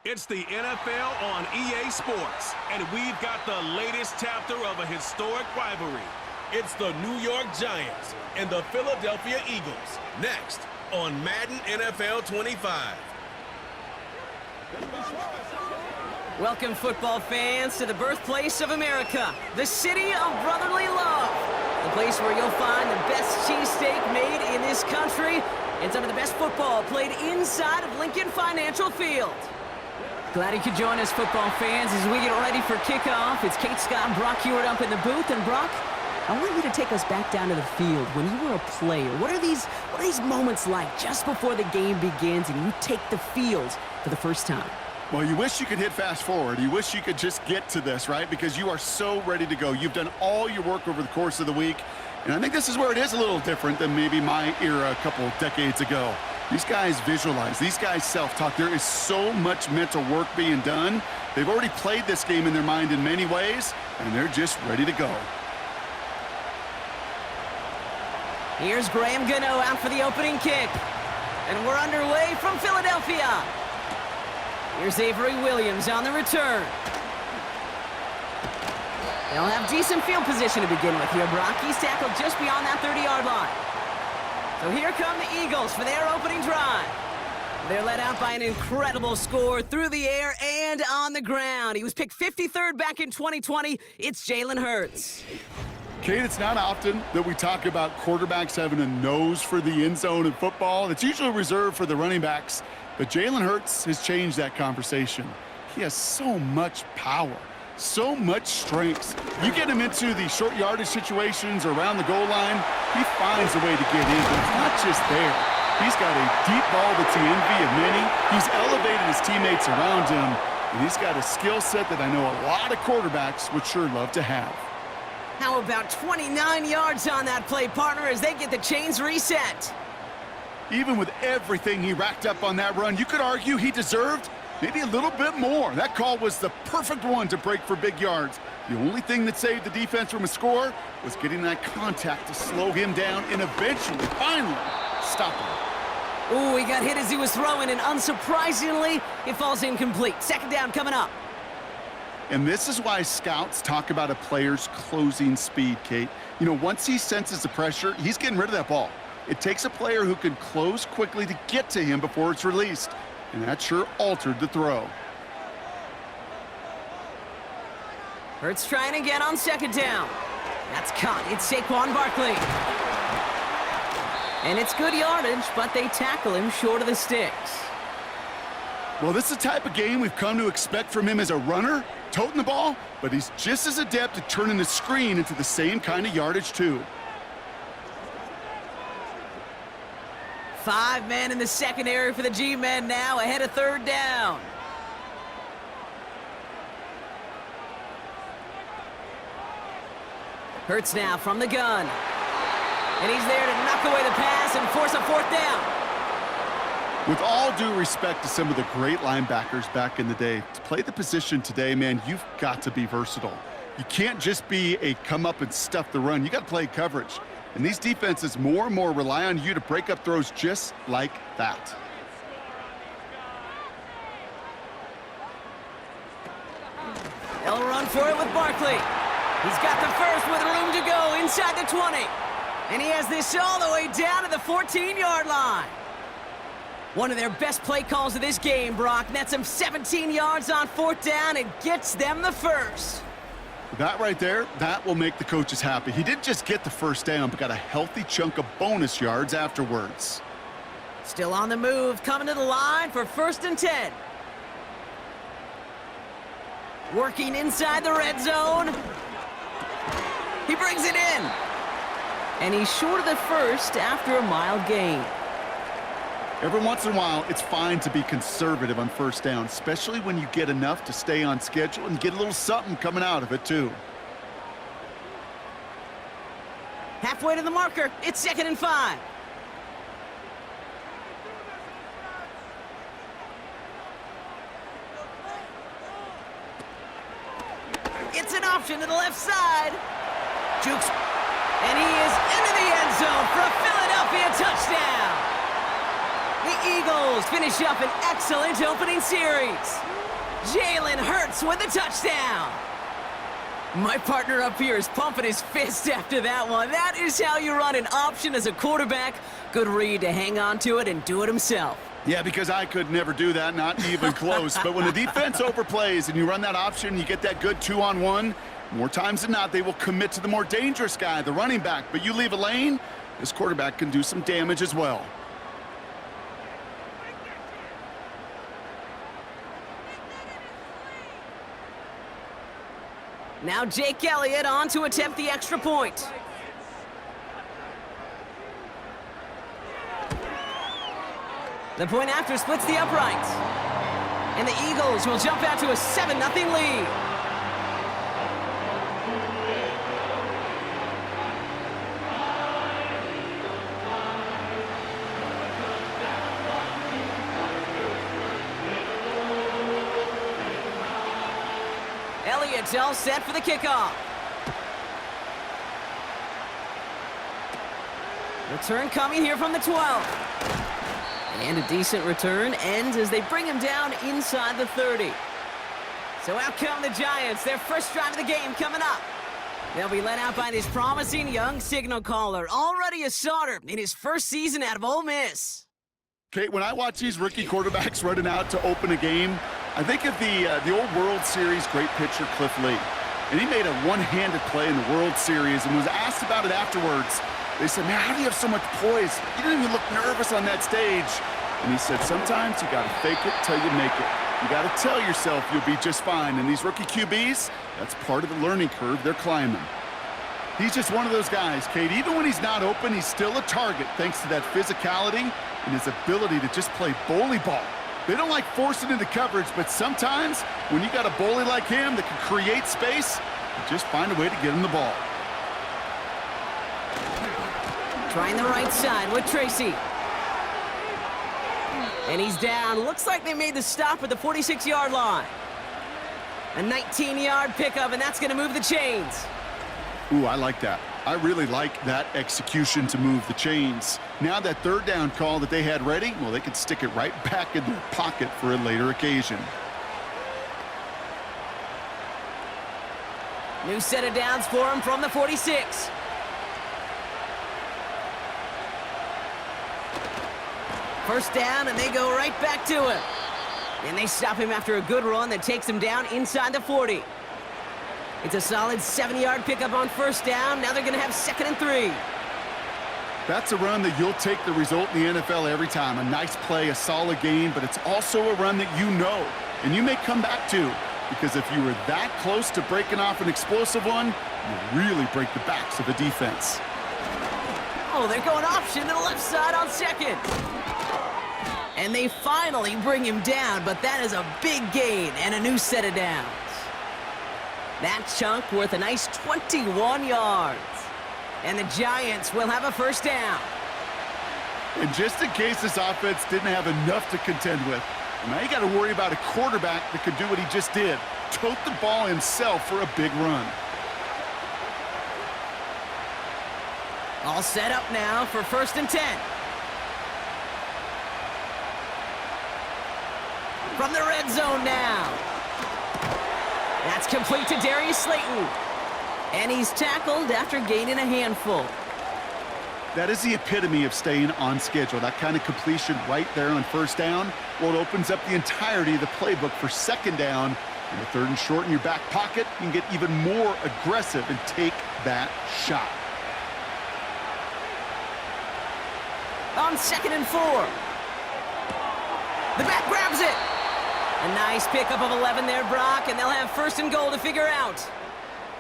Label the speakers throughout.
Speaker 1: It's the NFL on EA Sports, and we've got the latest chapter of a historic rivalry. It's the New York Giants and the Philadelphia Eagles, next on Madden NFL 25.
Speaker 2: Welcome, football fans, to the birthplace of America, the city of brotherly love. The place where you'll find the best cheesesteak made in this country and some of the best football played inside of Lincoln Financial Field. Glad you could join us, football fans, as we get ready for kickoff. It's Kate, Scott, and Brock Hewitt up in the booth. And Brock, I want you to take us back down to the field. When you were a player, what are these moments like just before the game begins and you take the field for the first time?
Speaker 3: Well, you wish you could hit fast forward. You wish you could just get to this, right? Because you are so ready to go. You've done all your work over the course of the week. And I think this is where it is a little different than maybe my era a couple decades ago. These guys visualize. These guys self-talk. There is so much mental work being done. They've already played this game in their mind in many ways, and they're just ready to go.
Speaker 2: Here's Graham Gano out for the opening kick. And we're underway from Philadelphia. Here's Avery Williams on the return. They'll have decent field position to begin with here, Brock. He's tackled just beyond that 30-yard line. So here come the Eagles for their opening drive. They're led out by an incredible score through the air and on the ground. He was picked 53rd back in 2020. It's Jalen Hurts.
Speaker 3: Kate, it's not often that we talk about quarterbacks having a nose for the end zone in football. It's usually reserved for the running backs. But Jalen Hurts has changed that conversation. He has so much power, so much strength. You get him into the short yardage situations around the goal line, he finds a way to get in, but it's not just there. He's got a deep ball that's the envy of many. He's elevated his teammates around him, and he's got a skill set that I know a lot of quarterbacks would sure love to have.
Speaker 2: How about 29 yards on that play, partner, as they get the chains reset?
Speaker 3: Even with everything he racked up on that run, you could argue he deserved maybe a little bit more. That call was the perfect one to break for big yards. The only thing that saved the defense from a score was getting that contact to slow him down and eventually, finally, stop him.
Speaker 2: Ooh, he got hit as he was throwing, and unsurprisingly, it falls incomplete. Second down coming up.
Speaker 3: And this is why scouts talk about a player's closing speed, Kate. You know, once he senses the pressure, he's getting rid of that ball. It takes a player who can close quickly to get to him before it's released. And that sure altered the throw.
Speaker 2: Hurts trying again on second down. That's caught. It's Saquon Barkley. And it's good yardage, but they tackle him short of the sticks.
Speaker 3: Well, this is the type of game we've come to expect from him as a runner, toting the ball, but he's just as adept at turning the screen into the same kind of yardage, too.
Speaker 2: 5 men in the secondary for the G-men now, ahead of third down. Hurts now from the gun. And he's there to knock away the pass and force a fourth down.
Speaker 3: With all due respect to some of the great linebackers back in the day, to play the position today, man, you've got to be versatile. You can't just be a come up and stuff the run. You got to play coverage. And these defenses more and more rely on you to break up throws just like that.
Speaker 2: They'll run for it with Barkley. He's got the first with room to go inside the 20. And he has this all the way down to the 14-yard line. One of their best play calls of this game, Brock. Nets him 17 yards on fourth down and gets them the first.
Speaker 3: That right there, that will make the coaches happy. He didn't just get the first down, but got a healthy chunk of bonus yards afterwards.
Speaker 2: Still on the move, coming to the line for 1st and 10. Working inside the red zone. He brings it in. And he's short of the first after a mild gain.
Speaker 3: Every once in a while, it's fine to be conservative on first down, especially when you get enough to stay on schedule and get a little something coming out of it, too.
Speaker 2: Halfway to the marker, it's 2nd and 5. It's an option to the left side. Jukes. And he is into the end zone for a Philadelphia touchdown. The Eagles finish up an excellent opening opening series. Jalen Hurts with a touchdown. My partner up here is pumping his fist after that one. That is how you run an option as a quarterback. Good read to hang on to it and do it himself.
Speaker 3: Yeah, because I could never do that, not even close. But when the defense overplays and you run that option, you get that good 2-on-1, more times than not, they will commit to the more dangerous guy, the running back. But you leave a lane, this quarterback can do some damage as well.
Speaker 2: Now Jake Elliott on to attempt the extra point. The point after splits the uprights. And the Eagles will jump out to a 7-0 lead. Elliott's all set for the kickoff. Return coming here from the 12. And a decent return ends as they bring him down inside the 30. So out come the Giants, their first drive of the game coming up. They'll be led out by this promising young signal caller, already a starter in his first season out of Ole Miss.
Speaker 3: Kate, when I watch these rookie quarterbacks running out to open a game, I think of the old World Series great pitcher Cliff Lee. And he made a one-handed play in the World Series and was asked about it afterwards. They said, man, how do you have so much poise? You didn't even look nervous on that stage. And he said, sometimes you got to fake it till you make it. You got to tell yourself you'll be just fine. And these rookie QBs, that's part of the learning curve they're climbing. He's just one of those guys, Kate. Even when he's not open, he's still a target thanks to that physicality and his ability to just play bully ball. They don't like forcing into coverage, but sometimes when you got a bully like him that can create space, you just find a way to get him the ball.
Speaker 2: Trying the right side with Tracy. And he's down. Looks like they made the stop at the 46-yard line. A 19-yard pickup, and that's going to move the chains.
Speaker 3: Ooh, I like that. I really like that execution to move the chains. Now that third down call that they had ready, well, they could stick it right back in their pocket for a later occasion.
Speaker 2: New set of downs for him from the 46. First down, and they go right back to him. And they stop him after a good run that takes him down inside the 40. It's a solid 7-yard pickup on first down. Now they're going to have 2nd and 3.
Speaker 3: That's a run that you'll take the result in the NFL every time. A nice play, a solid gain, but it's also a run that you know, and you may come back to, because if you were that close to breaking off an explosive one, you really break the backs of the defense.
Speaker 2: Oh, they're going option to the left side on 2nd. And they finally bring him down, but that is a big gain and a new set of downs. That chunk worth a nice 21 yards. And the Giants will have a first down.
Speaker 3: And just in case this offense didn't have enough to contend with, now you got to worry about a quarterback that could do what he just did, tote the ball himself for a big run.
Speaker 2: All set up now for 1st and 10. From the red zone now. That's complete to Darius Slayton. And he's tackled after gaining a handful.
Speaker 3: That is the epitome of staying on schedule. That kind of completion right there on first down. Well, it opens up the entirety of the playbook for 2nd down. And the 3rd and short in your back pocket, you can get even more aggressive and take that shot.
Speaker 2: On 2nd and 4. The back grabs it. A nice pickup of 11 there, Brock, and they'll have 1st and goal to figure out.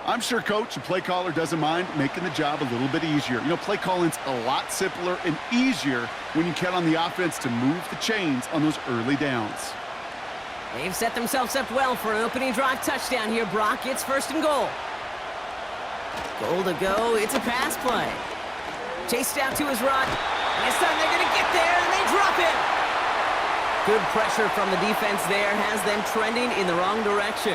Speaker 3: I'm sure coach and play caller doesn't mind making the job a little bit easier. You know, play calling's a lot simpler and easier when you count on the offense to move the chains on those early downs.
Speaker 2: They've set themselves up well for an opening drive touchdown here, Brock. It's 1st and goal. Goal to go. It's a pass play. Chased out to his right. And this time they're going to get there, and they drop it. Good pressure from the defense there has them trending in the wrong direction.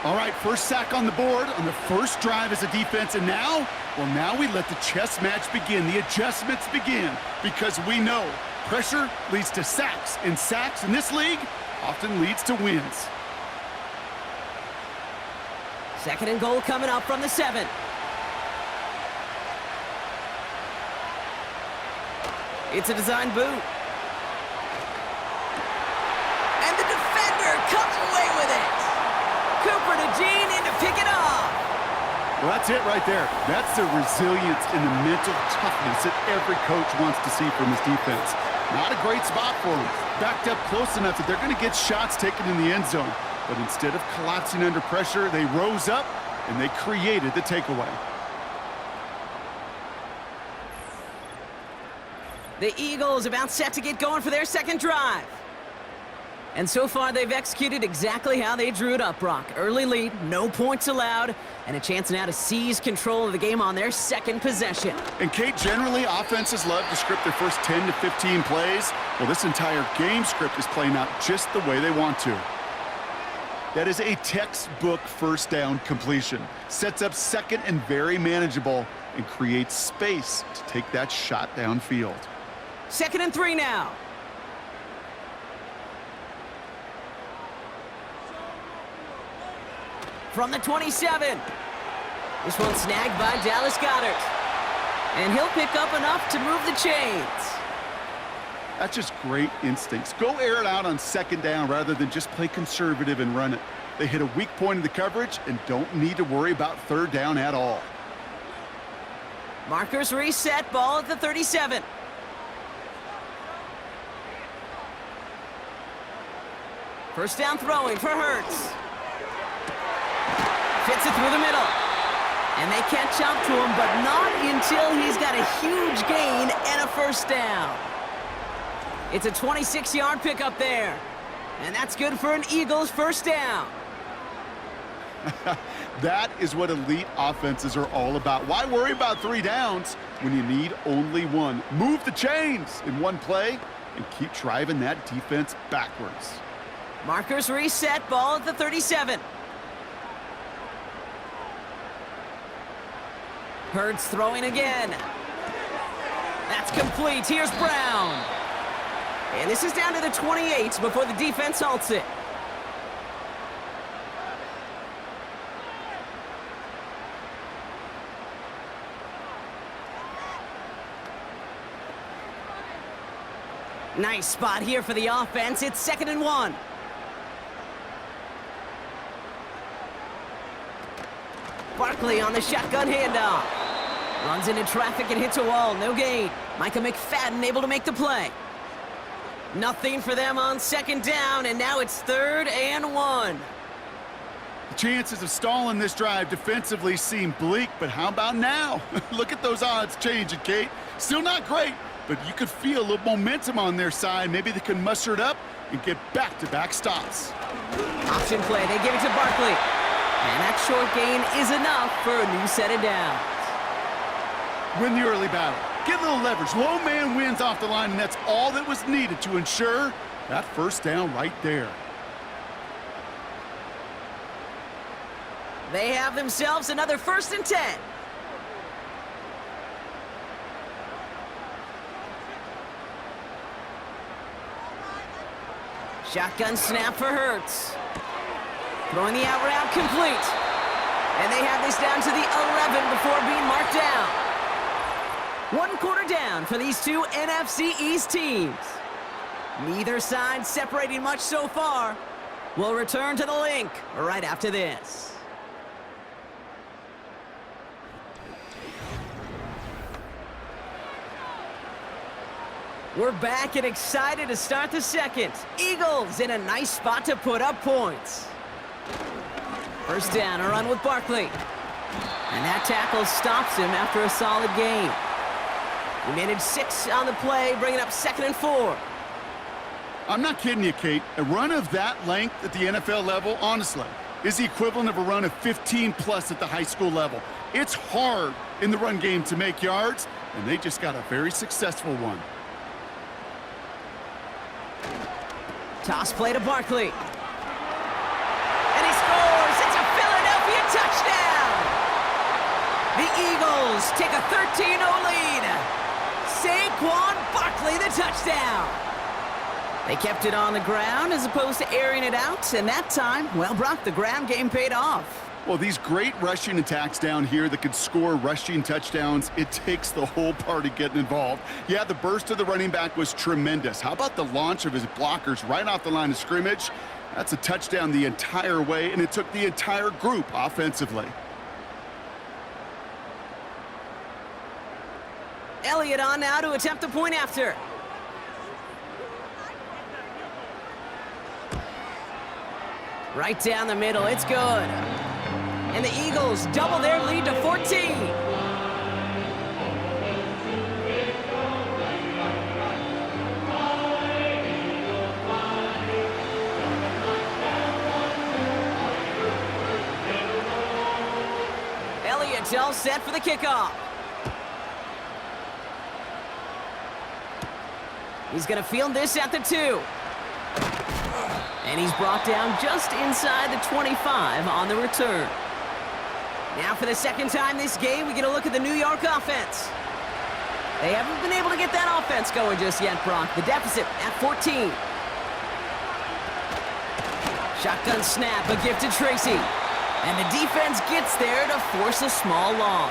Speaker 3: All right, first sack on the board on the first drive as a defense, and now, well, now we let the chess match begin, the adjustments begin, because we know Pressure leads to sacks, and sacks in this league often leads to wins.
Speaker 2: 2nd and goal coming up from the 7. It's a design boot. And the defender comes away with it. Cooper to Jean in to pick it off.
Speaker 3: Well, that's it right there. That's the resilience and the mental toughness that every coach wants to see from his defense. Not a great spot for them. Backed up close enough that they're going to get shots taken in the end zone. But instead of collapsing under pressure, they rose up and they created the takeaway.
Speaker 2: The Eagles about set to get going for their 2nd drive. And so far, they've executed exactly how they drew it up, Brock. Early lead, no points allowed, and a chance now to seize control of the game on their 2nd possession.
Speaker 3: And, Kate, generally, offenses love to script their first 10 to 15 plays. Well, this entire game script is playing out just the way they want to. That is a textbook first down completion. Sets up 2nd and very manageable and creates space to take that shot downfield.
Speaker 2: 2nd and 3 now. From the 27. This one snagged by Dallas Goedert. And he'll pick up enough to move the chains.
Speaker 3: That's just great instincts. Go air it out on 2nd down rather than just play conservative and run it. They hit a weak point in the coverage and don't need to worry about 3rd down at all.
Speaker 2: Markers reset, ball at the 37. First down throwing for Hurts. Fits it through the middle. And they catch up to him, but not until he's got a huge gain and a first down. It's a 26-yard pickup there. And that's good for an Eagles first down.
Speaker 3: That is what elite offenses are all about. Why worry about 3 downs when you need only 1? Move the chains in one play and keep driving that defense backwards.
Speaker 2: Markers reset, ball at the 37. Hurts throwing again. That's complete. Here's Brown. And this is down to the 28 before the defense halts it. Nice spot here for the offense. It's 2nd and 1. Barkley on the shotgun handoff. Runs into traffic and hits a wall. No gain. Micah McFadden able to make the play. Nothing for them on 2nd down, and now it's 3rd and 1.
Speaker 3: The chances of stalling this drive defensively seem bleak, but how about now? Look at those odds changing, Kate. Still not great, but you could feel a little momentum on their side. Maybe they can muster it up and get back-to-back stops.
Speaker 2: Option play. They give it to Barkley. And that short gain is enough for a new set of downs.
Speaker 3: Win the early battle. Get a little leverage. Low man wins off the line, and that's all that was needed to ensure that first down right there.
Speaker 2: They have themselves another 1st and 10. Shotgun snap for Hurts. Throwing the out route complete. And they have this down to the 11 before being marked down. 1 quarter down for these two NFC East teams. Neither side separating much so far. We'll return to the link right after this. We're back and excited to start the 2nd. Eagles in a nice spot to put up points. First down, a run with Barkley. And that tackle stops him after a solid gain. He managed 6 on the play, bringing up 2nd and 4.
Speaker 3: I'm not kidding you, Kate. A run of that length at the NFL level, honestly, is the equivalent of a run of 15-plus at the high school level. It's hard in the run game to make yards, and they just got a very successful one.
Speaker 2: Toss play to Barkley. And he scores! It's a Philadelphia touchdown! The Eagles take a 13-0 lead. Saquon Barkley the touchdown. They kept it on the ground as opposed to airing it out, and that time, well, Brock, the ground game paid off.
Speaker 3: Well, these great rushing attacks down here that could score rushing touchdowns, it takes the whole party getting involved. Yeah, the burst of the running back was tremendous. How about the launch of his blockers right off the line of scrimmage? That's a touchdown the entire way, and it took the entire group offensively.
Speaker 2: Elliott on now to attempt the point after. Right down the middle, it's good. And the Eagles double their lead to 14. Elliott's all set for the kickoff. He's going to field this at the 2. And he's brought down just inside the 25 on the return. Now for the second time this game, we get a look at the New York offense. They haven't been able to get that offense going just yet, Brock. The deficit at 14. Shotgun snap, a gift to Tracy. And the defense gets there to force a small loss.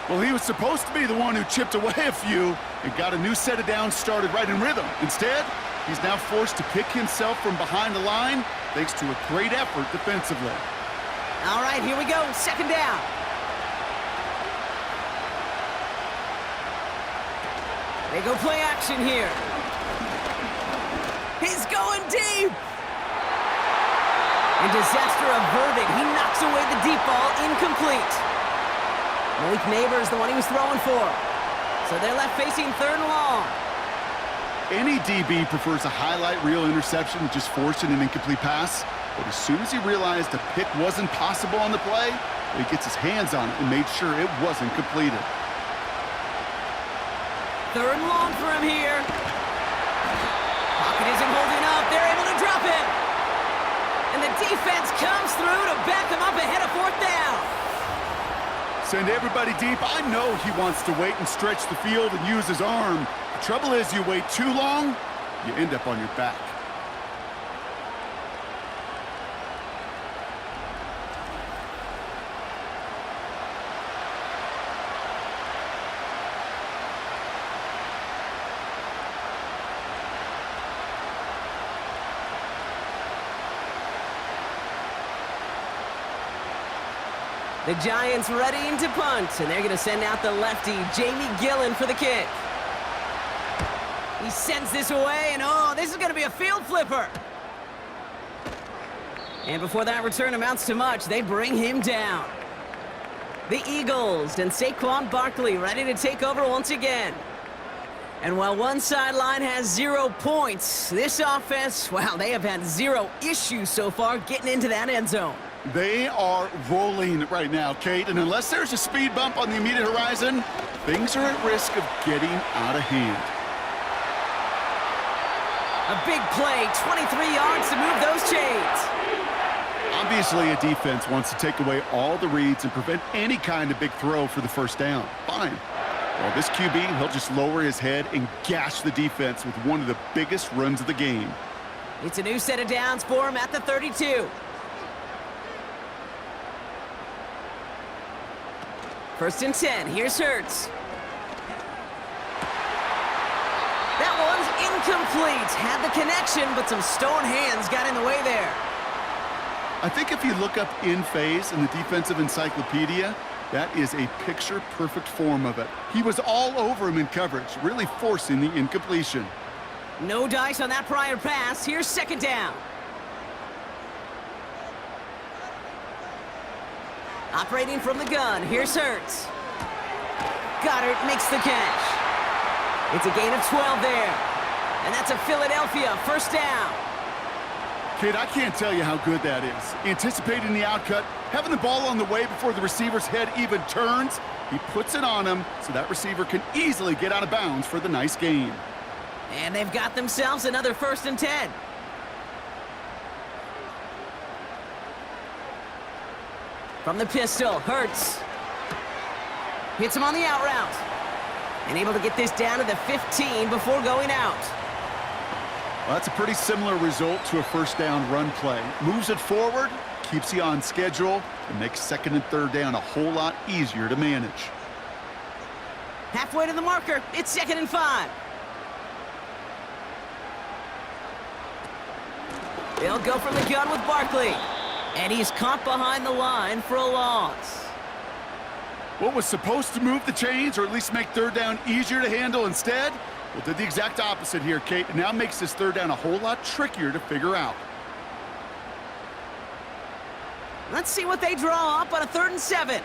Speaker 3: Well, he was supposed to be the one who chipped away a few and got a new set of downs started right in rhythm. Instead, he's now forced to pick himself from behind the line thanks to a great effort defensively.
Speaker 2: All right, here we go. Second down. They go play action here. He's going deep. And disaster averted. He knocks away the deep ball, incomplete. Malik Neighbors, the one he was throwing for. So they're left facing 3rd and long.
Speaker 3: Any DB prefers a highlight reel interception to just forcing an incomplete pass. But as soon as he realized a pick wasn't possible on the play, he gets his hands on it and made sure it wasn't completed.
Speaker 2: 3rd and long for him here. Pocket isn't holding up. They're able to drop it. And the defense comes through to back them up ahead of 4th down.
Speaker 3: Send everybody deep. I know he wants to wait and stretch the field and use his arm. The trouble is, you wait too long, you end up on your back.
Speaker 2: The Giants readying to punt, and they're going to send out the lefty, Jamie Gillen, for the kick. He sends this away, and oh, this is going to be a field flipper. And before that return amounts to much, they bring him down. The Eagles and Saquon Barkley ready to take over once again. And while one sideline has 0 points, this offense, well, they have had 0 issues so far getting into that end zone.
Speaker 3: They are rolling right now, Kate, and unless there's a speed bump on the immediate horizon, things are at risk of getting out of hand.
Speaker 2: A big play, 23 yards to move those chains.
Speaker 3: Obviously, a defense wants to take away all the reads and prevent any kind of big throw for the first down. Fine. Well, this QB, he'll just lower his head and gash the defense with one of the biggest runs of the game.
Speaker 2: It's a new set of downs for him at the 32. First and 10, here's Hurts. That one's incomplete. Had the connection, but some stone hands got in the way there.
Speaker 3: I think if you look up in phase in the defensive encyclopedia, that is a picture-perfect form of it. He was all over him in coverage, really forcing the incompletion.
Speaker 2: No dice on that prior pass. Here's second down. Operating from the gun, here's Hurts. Goddard makes the catch. It's a gain of 12 there. And that's a Philadelphia first down.
Speaker 3: Kid, I can't tell you how good that is. Anticipating the outcut, having the ball on the way before the receiver's head even turns, he puts it on him so that receiver can easily get out of bounds for the nice gain.
Speaker 2: And they've got themselves another first and 10. From the pistol, Hurts. Hits him on the out route. And able to get this down to the 15 before going out.
Speaker 3: Well, that's a pretty similar result to a first down run play. Moves it forward, keeps you on schedule, and makes second and third down a whole lot easier to manage.
Speaker 2: Halfway to the marker. It's 2nd and 5. They'll go from the gun with Barkley. And he's caught behind the line for a loss.
Speaker 3: What was supposed to move the chains, or at least make third down easier to handle instead, well, did the exact opposite here, Kate. It now makes this third down a whole lot trickier to figure out.
Speaker 2: Let's see what they draw up on a 3rd and 7.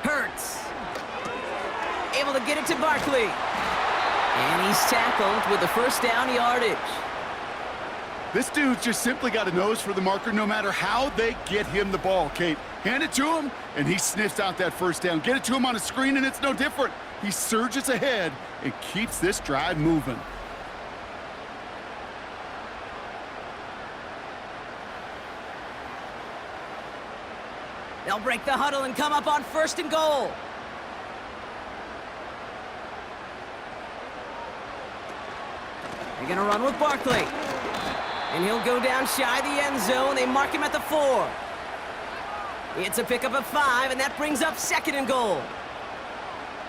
Speaker 2: Hurts. Able to get it to Barkley. And he's tackled with the first down yardage.
Speaker 3: This dude's just simply got a nose for the marker no matter how they get him the ball, Kate. Hand it to him, and he sniffs out that first down. Get it to him on a screen, and it's no different. He surges ahead and keeps this drive moving.
Speaker 2: They'll break the huddle and come up on 1st and goal. They're going to run with Barkley. And he'll go down shy of the end zone. They mark him at the 4. It's a pickup of 5, and that brings up 2nd and goal.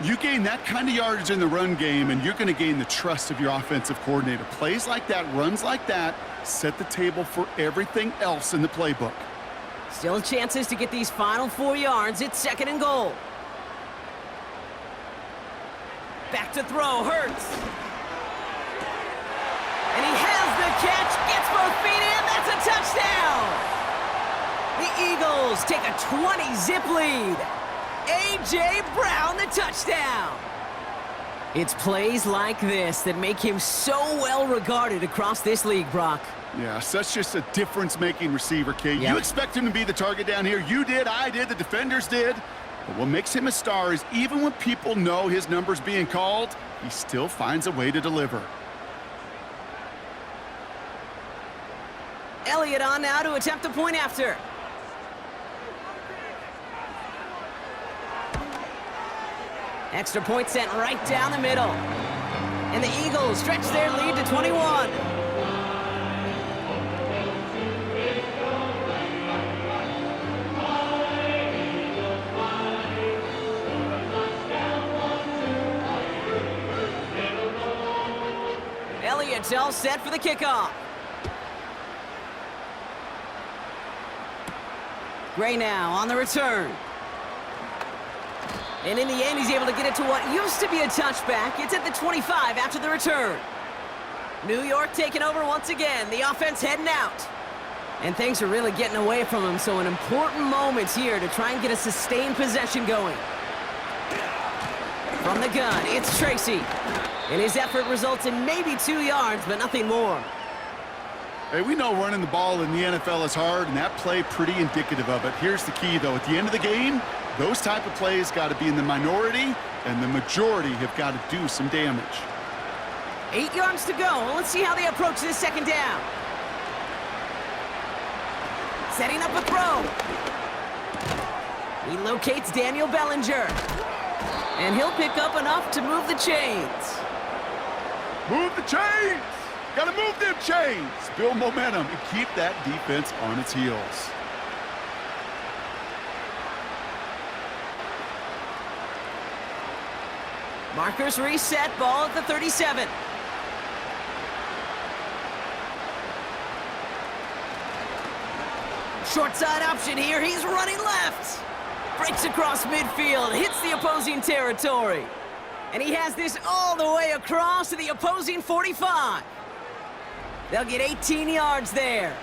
Speaker 3: You gain that kind of yardage in the run game, and you're going to gain the trust of your offensive coordinator. Plays like that, runs like that, set the table for everything else in the playbook.
Speaker 2: Still chances to get these final 4 yards. It's 2nd and goal. Back to throw, Hurts. And he has the catch, gets both feet in, that's a touchdown! The Eagles take a 20-zip lead. A.J. Brown, the touchdown! It's plays like this that make him so well regarded across this league, Brock.
Speaker 3: Yeah, such just a difference-making receiver, Kate.
Speaker 2: Yep.
Speaker 3: You expect him to be the target down here. You did, I did, the defenders did. But what makes him a star is even when people know his number's being called, he still finds a way to deliver.
Speaker 2: Elliott on now to attempt the point after. Extra point sent right down the middle. And the Eagles stretch their lead to 21. Elliott's all set for the kickoff. Gray now on the return. And in the end, he's able to get it to what used to be a touchback. It's at the 25 after the return. New York taking over once again. The offense heading out. And things are really getting away from him, so an important moment here to try and get a sustained possession going. From the gun, it's Tracy. And his effort results in maybe 2 yards, but nothing more.
Speaker 3: Hey, we know running the ball in the NFL is hard, and that play pretty indicative of it. Here's the key, though. At the end of the game, those type of plays got to be in the minority, and the majority have got to do some damage.
Speaker 2: 8 yards to go. Let's see how they approach this 2nd down. Setting up a throw. He locates Daniel Bellinger. And he'll pick up enough to move the chains.
Speaker 3: Move the chains! Got to move them chains! Build momentum and keep that defense on its heels.
Speaker 2: Markers reset, ball at the 37. Short side option here, he's running left. Breaks across midfield, hits the opposing territory. And he has this all the way across to the opposing 45. They'll get 18 yards there.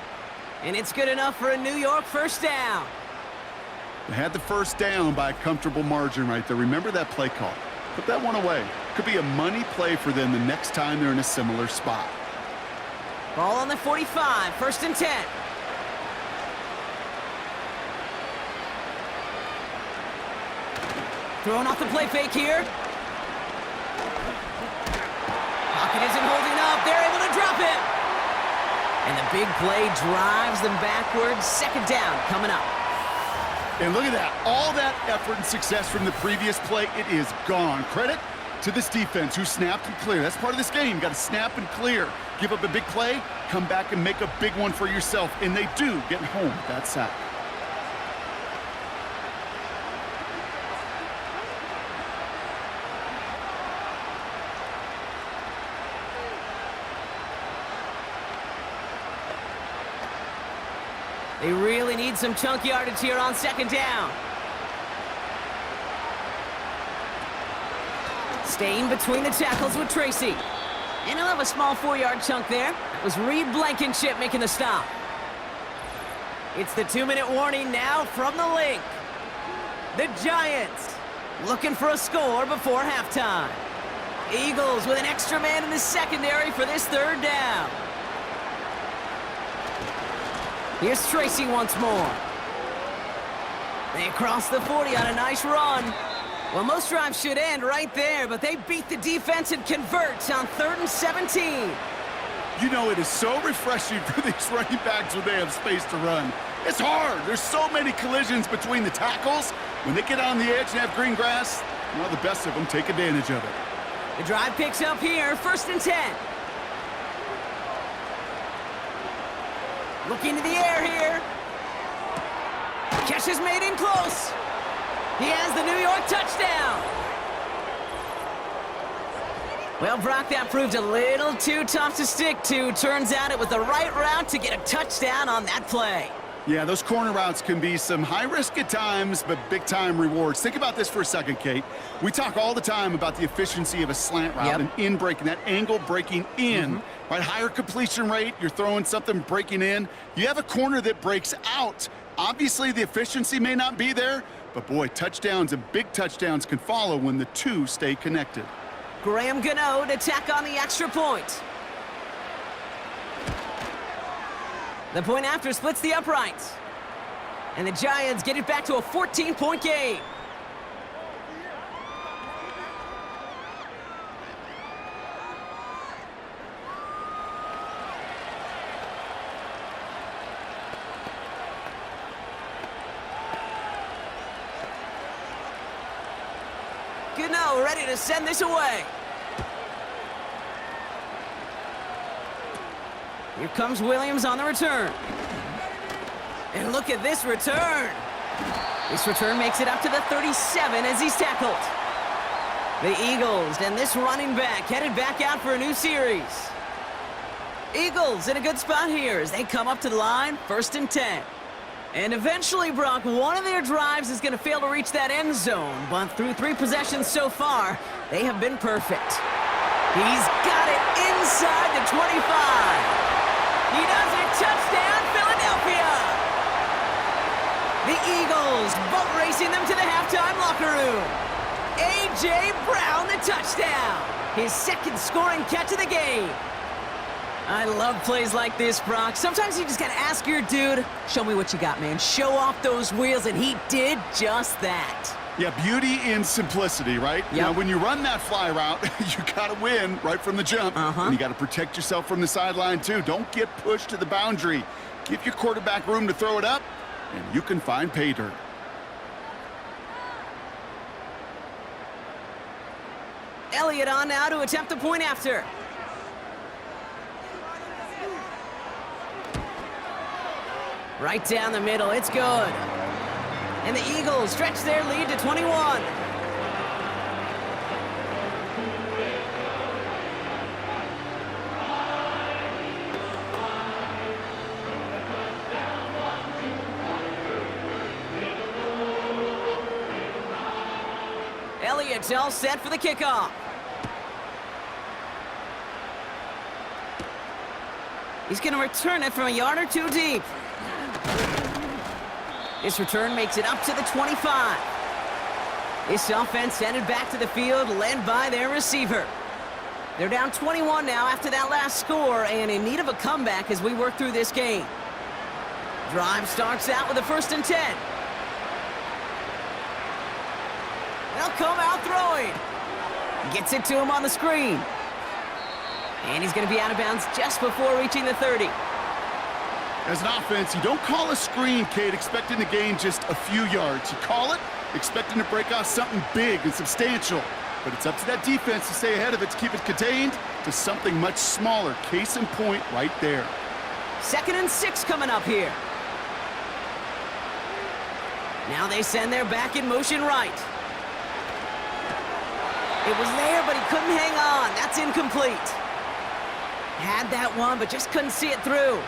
Speaker 2: And it's good enough for a New York first down.
Speaker 3: They had the first down by a comfortable margin right there. Remember that play call. Put that one away. Could be a money play for them the next time they're in a similar spot.
Speaker 2: Ball on the 45, 1st and 10. Throwing off the play fake here. Pocket isn't holding up. They're able to drop it. And the big play drives them backwards. 2nd down coming up.
Speaker 3: And look at that. All that effort and success from the previous play, it is gone. Credit to this defense who snapped and cleared. That's part of this game. You got to snap and clear. Give up a big play, come back and make a big one for yourself. And they do, getting home with that sack.
Speaker 2: They really need some chunk yardage here on second down. Staying between the tackles with Tracy. And he'll have a small 4-yard chunk there. That was Reed Blankenship making the stop. It's the 2-minute warning now from the link. The Giants looking for a score before halftime. Eagles with an extra man in the secondary for this third down. Here's Tracy once more. They cross the 40 on a nice run. Well, most drives should end right there, but they beat the defense and convert on 3rd and 17.
Speaker 3: You know, it is so refreshing for these running backs when they have space to run. It's hard. There's so many collisions between the tackles. When they get on the edge and have green grass, well, the best of them take advantage of it.
Speaker 2: The drive picks up here, 1st and 10. Looking to the air here. Catch is made in close. He has the New York touchdown. Well, Brock, that proved a little too tough to stick to. Turns out it was the right route to get a touchdown on that play.
Speaker 3: Yeah, those corner routes can be some high risk at times, but big-time rewards. Think about this for a second, Kate. We talk all the time about the efficiency of a slant route and in breaking, that angle breaking in. Right, higher completion rate, you're throwing something breaking in. You have a corner that breaks out. Obviously, the efficiency may not be there, but boy, touchdowns and big touchdowns can follow when the two stay connected.
Speaker 2: Graham Gano to tack on the extra point. The point after splits the uprights. And the Giants get it back to a 14-point game. Gano ready to send this away. Here comes Williams on the return. And look at this return. This return makes it up to the 37 as he's tackled. The Eagles and this running back headed back out for a new series. Eagles in a good spot here as they come up to the line, 1st and 10. And eventually, Brock, one of their drives is going to fail to reach that end zone. But through 3 possessions so far, they have been perfect. He's got it inside the 25. He does it. Touchdown, Philadelphia. The Eagles boat racing them to the halftime locker room. A.J. Brown, the touchdown. His 2nd scoring catch of the game. I love plays like this, Brock. Sometimes you just got to ask your dude, show me what you got, man. Show off those wheels, and he did just that.
Speaker 3: Yeah, beauty in simplicity, right?
Speaker 2: Yep.
Speaker 3: Now, when you run that fly route, you got to win right from the jump. And you got to protect yourself from the sideline, too. Don't get pushed to the boundary. Give your quarterback room to throw it up, and you can find pay dirt.
Speaker 2: Elliott on now to attempt the point after. Right down the middle, it's good. And the Eagles stretch their lead to 21. Elliott's all set for the kickoff. He's going to return it from a yard or 2 deep. This return makes it up to the 25. This offense headed back to the field, led by their receiver. They're down 21 now after that last score, and in need of a comeback as we work through this game. Drive starts out with a 1st and 10. They'll come out throwing. Gets it to him on the screen. And he's going to be out of bounds just before reaching the 30.
Speaker 3: As an offense, you don't call a screen, Kate, expecting to gain just a few yards. You call it expecting to break off something big and substantial. But it's up to that defense to stay ahead of it, to keep it contained to something much smaller. Case in point right there.
Speaker 2: 2nd and 6 coming up here. Now they send their back in motion right. It was there, but he couldn't hang on. That's incomplete. Had that one, but just couldn't see it through.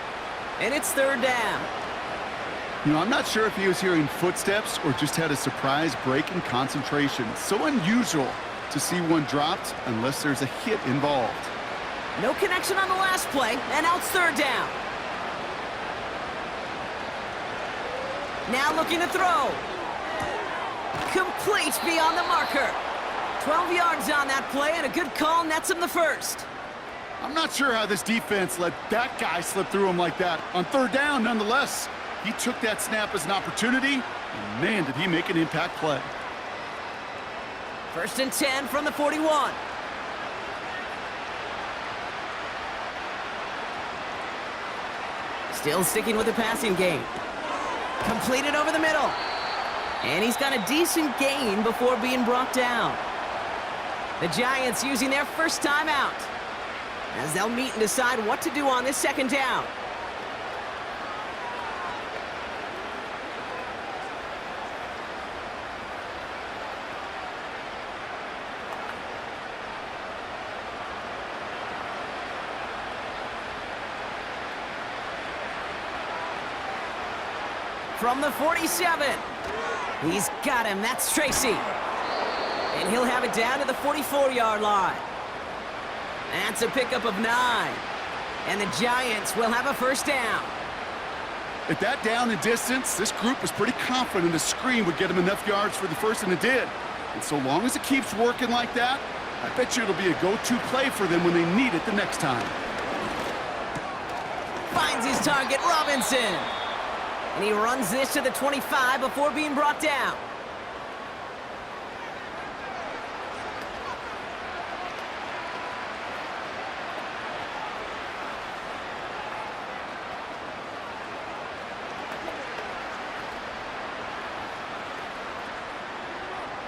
Speaker 2: And it's 3rd down.
Speaker 3: You know, I'm not sure if he was hearing footsteps or just had a surprise break in concentration. So unusual to see one dropped unless there's a hit involved.
Speaker 2: No connection on the last play, and now it's 3rd down. Now looking to throw. Complete beyond the marker. 12 yards on that play, and a good call nets him the first.
Speaker 3: I'm not sure how this defense let that guy slip through him like that. On 3rd down, nonetheless, he took that snap as an opportunity, and man, did he make an impact play.
Speaker 2: 1st and 10 from the 41. Still sticking with the passing game. Completed over the middle. And he's got a decent gain before being brought down. The Giants using their first timeout, as they'll meet and decide what to do on this 2nd down. From the 47, he's got him. That's Tracy. And he'll have it down to the 44-yard line. That's a pickup of 9. And the Giants will have a 1st down.
Speaker 3: At that down and distance, this group was pretty confident a screen would get him enough yards for the first, and it did. And so long as it keeps working like that, I bet you it'll be a go-to play for them when they need it the next time.
Speaker 2: Finds his target, Robinson. And he runs this to the 25 before being brought down.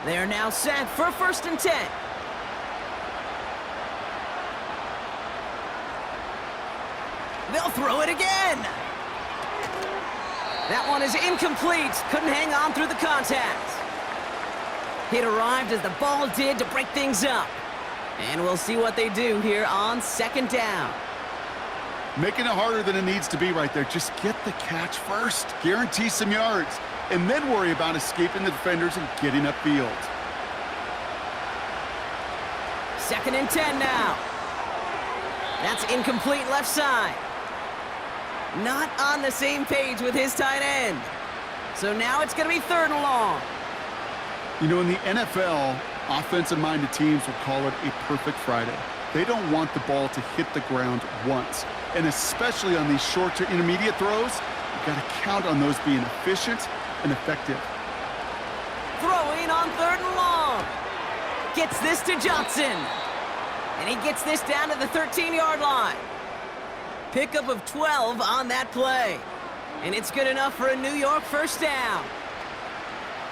Speaker 2: They are now set for 1st and 10. They'll throw it again. That one is incomplete. Couldn't hang on through the contact. It arrived as the ball did to break things up. And we'll see what they do here on 2nd down.
Speaker 3: Making it harder than it needs to be right there. Just get the catch first. Guarantee some yards. And then worry about escaping the defenders and getting upfield.
Speaker 2: 2nd and 10 now. That's incomplete left side. Not on the same page with his tight end. So now it's going to be 3rd and long.
Speaker 3: You know, in the NFL, offensive-minded teams will call it a perfect Friday. They don't want the ball to hit the ground once. And especially on these short to intermediate throws, you've got to count on those being efficient and effective.
Speaker 2: Throwing on 3rd and long. Gets this to Johnson. And he gets this down to the 13-yard line. Pickup of 12 on that play. And it's good enough for a New York 1st down.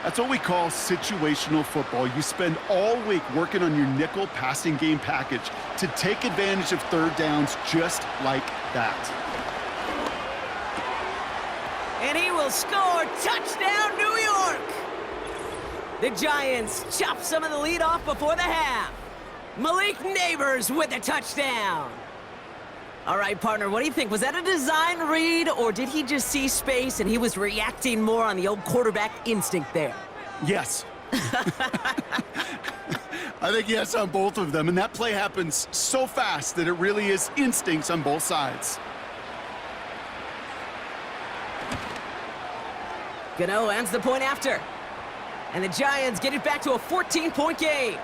Speaker 3: That's what we call situational football. You spend all week working on your nickel passing game package to take advantage of 3rd downs just like that.
Speaker 2: And he will score. Touchdown, New York! The Giants chop some of the lead off before the half. Malik Neighbors with a touchdown. All right, partner, what do you think? Was that a design read, or did he just see space and he was reacting more on the old quarterback instinct there?
Speaker 3: Yes. I think yes on both of them, and that play happens so fast that it really is instincts on both sides.
Speaker 2: Gano ends the point after. And the Giants get it back to a 14-point game.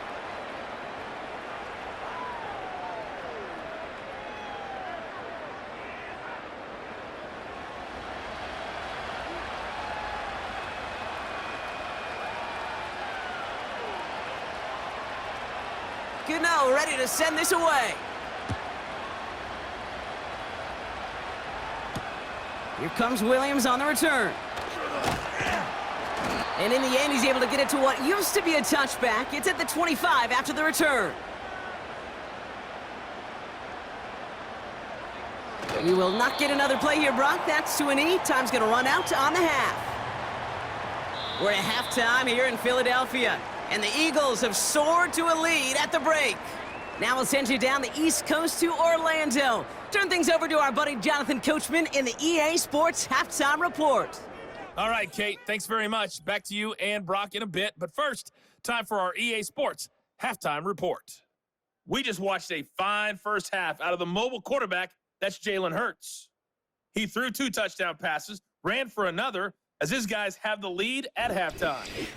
Speaker 2: Gano ready to send this away. Here comes Williams on the return. And in the end, he's able to get it to what used to be a touchback. It's at the 25 after the return. We will not get another play here, Brock. That's to an E. Time's going to run out on the half. We're at halftime here in Philadelphia, and the Eagles have soared to a lead at the break. Now we'll send you down the East Coast to Orlando. Turn things over to our buddy Jonathan Coachman in the EA Sports Halftime Report.
Speaker 4: All right, Kate, thanks very much. Back to you and Brock in a bit. But first, time for our EA Sports Halftime Report.
Speaker 1: We just watched a fine first half out of the mobile quarterback. That's Jalen Hurts. He threw 2 touchdown passes, ran for another, as his guys have the lead at halftime.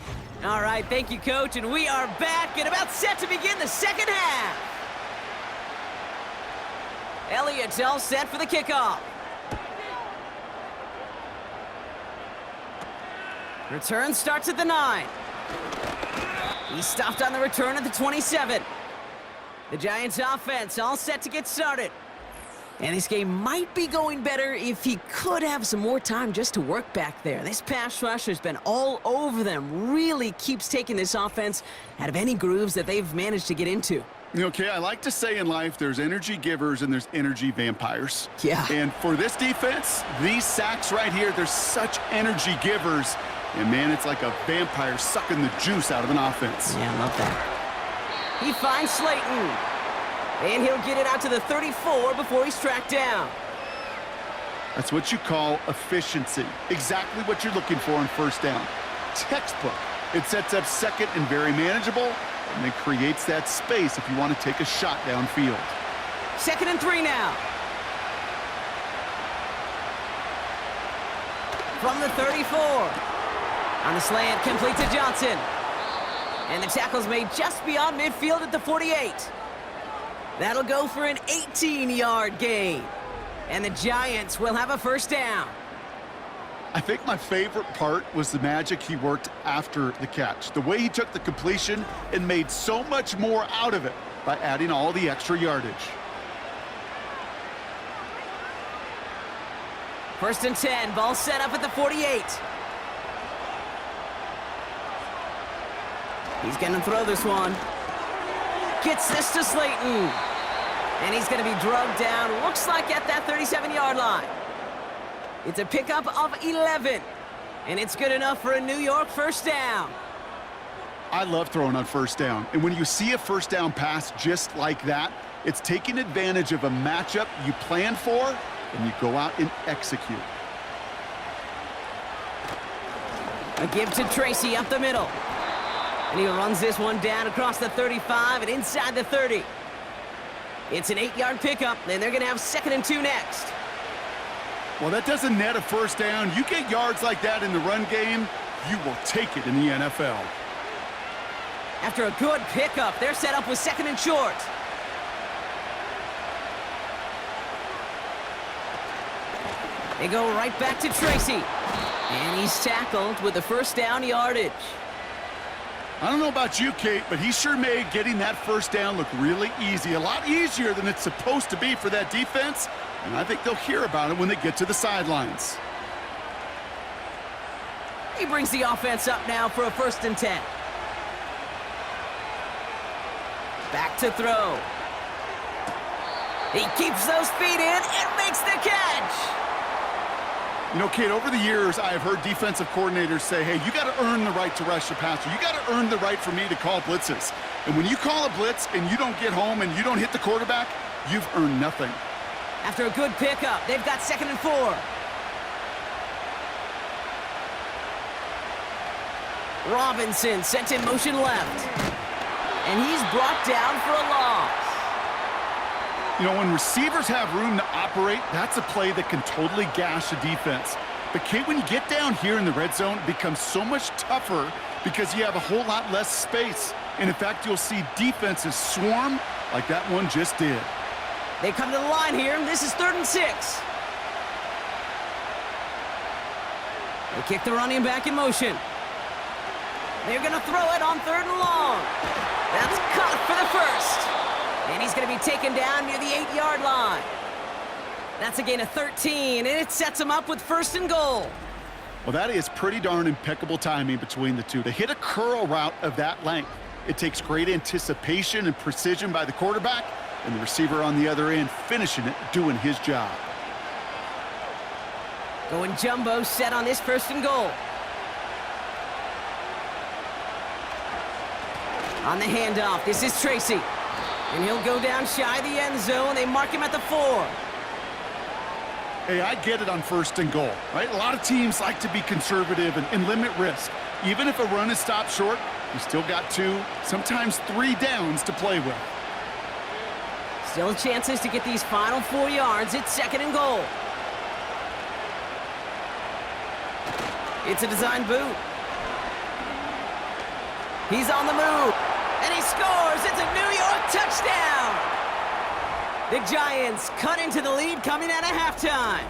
Speaker 2: All right, thank you, Coach, and we are back and about set to begin the second half. Elliott's all set for the kickoff. Return starts at the 9. He stopped on the return at the 27. The Giants offense all set to get started. And this game might be going better if he could have some more time just to work back there. This pass rush has been all over them. Really keeps taking this offense out of any grooves that they've managed to get into.
Speaker 3: Okay, I like to say in life there's energy givers and there's energy vampires.
Speaker 2: Yeah.
Speaker 3: And for this defense, these sacks right here, they're such energy givers. And, man, it's like a vampire sucking the juice out of an offense.
Speaker 2: Yeah, I love that. He finds Slayton. And he'll get it out to the 34 before he's tracked down.
Speaker 3: That's what you call efficiency. Exactly what you're looking for on first down. Textbook. It sets up second and very manageable, and it creates that space if you want to take a shot downfield.
Speaker 2: 2nd and 3 now. From the 34. On the slant, complete to Johnson. And the tackle's made just beyond midfield at the 48. That'll go for an 18-yard gain. And the Giants will have a first down.
Speaker 3: I think my favorite part was the magic he worked after the catch. The way he took the completion and made so much more out of it by adding all the extra yardage.
Speaker 2: 1st and 10, ball set up at the 48. He's gonna throw this one. Gets this to Slayton. And he's going to be drugged down, looks like at that 37-yard line. It's a pickup of 11. And it's good enough for a New York first down.
Speaker 3: I love throwing on first down. And when you see a first down pass just like that, it's taking advantage of a matchup you plan for, and you go out and execute.
Speaker 2: A give to Tracy up the middle. And he runs this one down across the 35 and inside the 30. It's an 8-yard pickup, and they're going to have 2nd and 2 next.
Speaker 3: Well, that doesn't net a first down. You get yards like that in the run game, you will take it in the NFL.
Speaker 2: After a good pickup, they're set up with 2nd and short. They go right back to Tracy. And he's tackled with the first down yardage.
Speaker 3: I don't know about you, Kate, but he sure made getting that first down look really easy. A lot easier than it's supposed to be for that defense. And I think they'll hear about it when they get to the sidelines.
Speaker 2: He brings the offense up now for a 1st and 10. Back to throw. He keeps those feet in and makes the catch.
Speaker 3: You know, Kate, over the years, I have heard defensive coordinators say, hey, you got to earn the right to rush the passer. You got to earn the right for me to call blitzes. And when you call a blitz and you don't get home and you don't hit the quarterback, you've earned nothing.
Speaker 2: After a good pickup, they've got 2nd and 4. Robinson sent in motion left. And he's brought down for a loss.
Speaker 3: You know, when receivers have room to operate, that's a play that can totally gash a defense. But, Kate, when you get down here in the red zone, it becomes so much tougher because you have a whole lot less space. And, in fact, you'll see defenses swarm like that one just did.
Speaker 2: They come to the line here, and this is 3rd and 6. They kick the running back in motion. They're going to throw it on 3rd and long. That's caught for the first. And he's going to be taken down near the 8-yard line. That's a gain of 13, and it sets them up with 1st and goal.
Speaker 3: Well, that is pretty darn impeccable timing between the two. To hit a curl route of that length, it takes great anticipation and precision by the quarterback, and the receiver on the other end finishing it, doing his job.
Speaker 2: Going jumbo set on this 1st and goal. On the handoff, this is Tracy. And he'll go down shy of the end zone. They mark him at the 4.
Speaker 3: Hey, I get it on 1st and goal, right? A lot of teams like to be conservative and limit risk. Even if a run is stopped short, you still got 2, sometimes 3 downs to play with.
Speaker 2: Still chances to get these final 4 yards. It's 2nd and goal. It's a design boot. He's on the move. And he scores. It's a New York touchdown. The Giants cut into the lead coming out of halftime.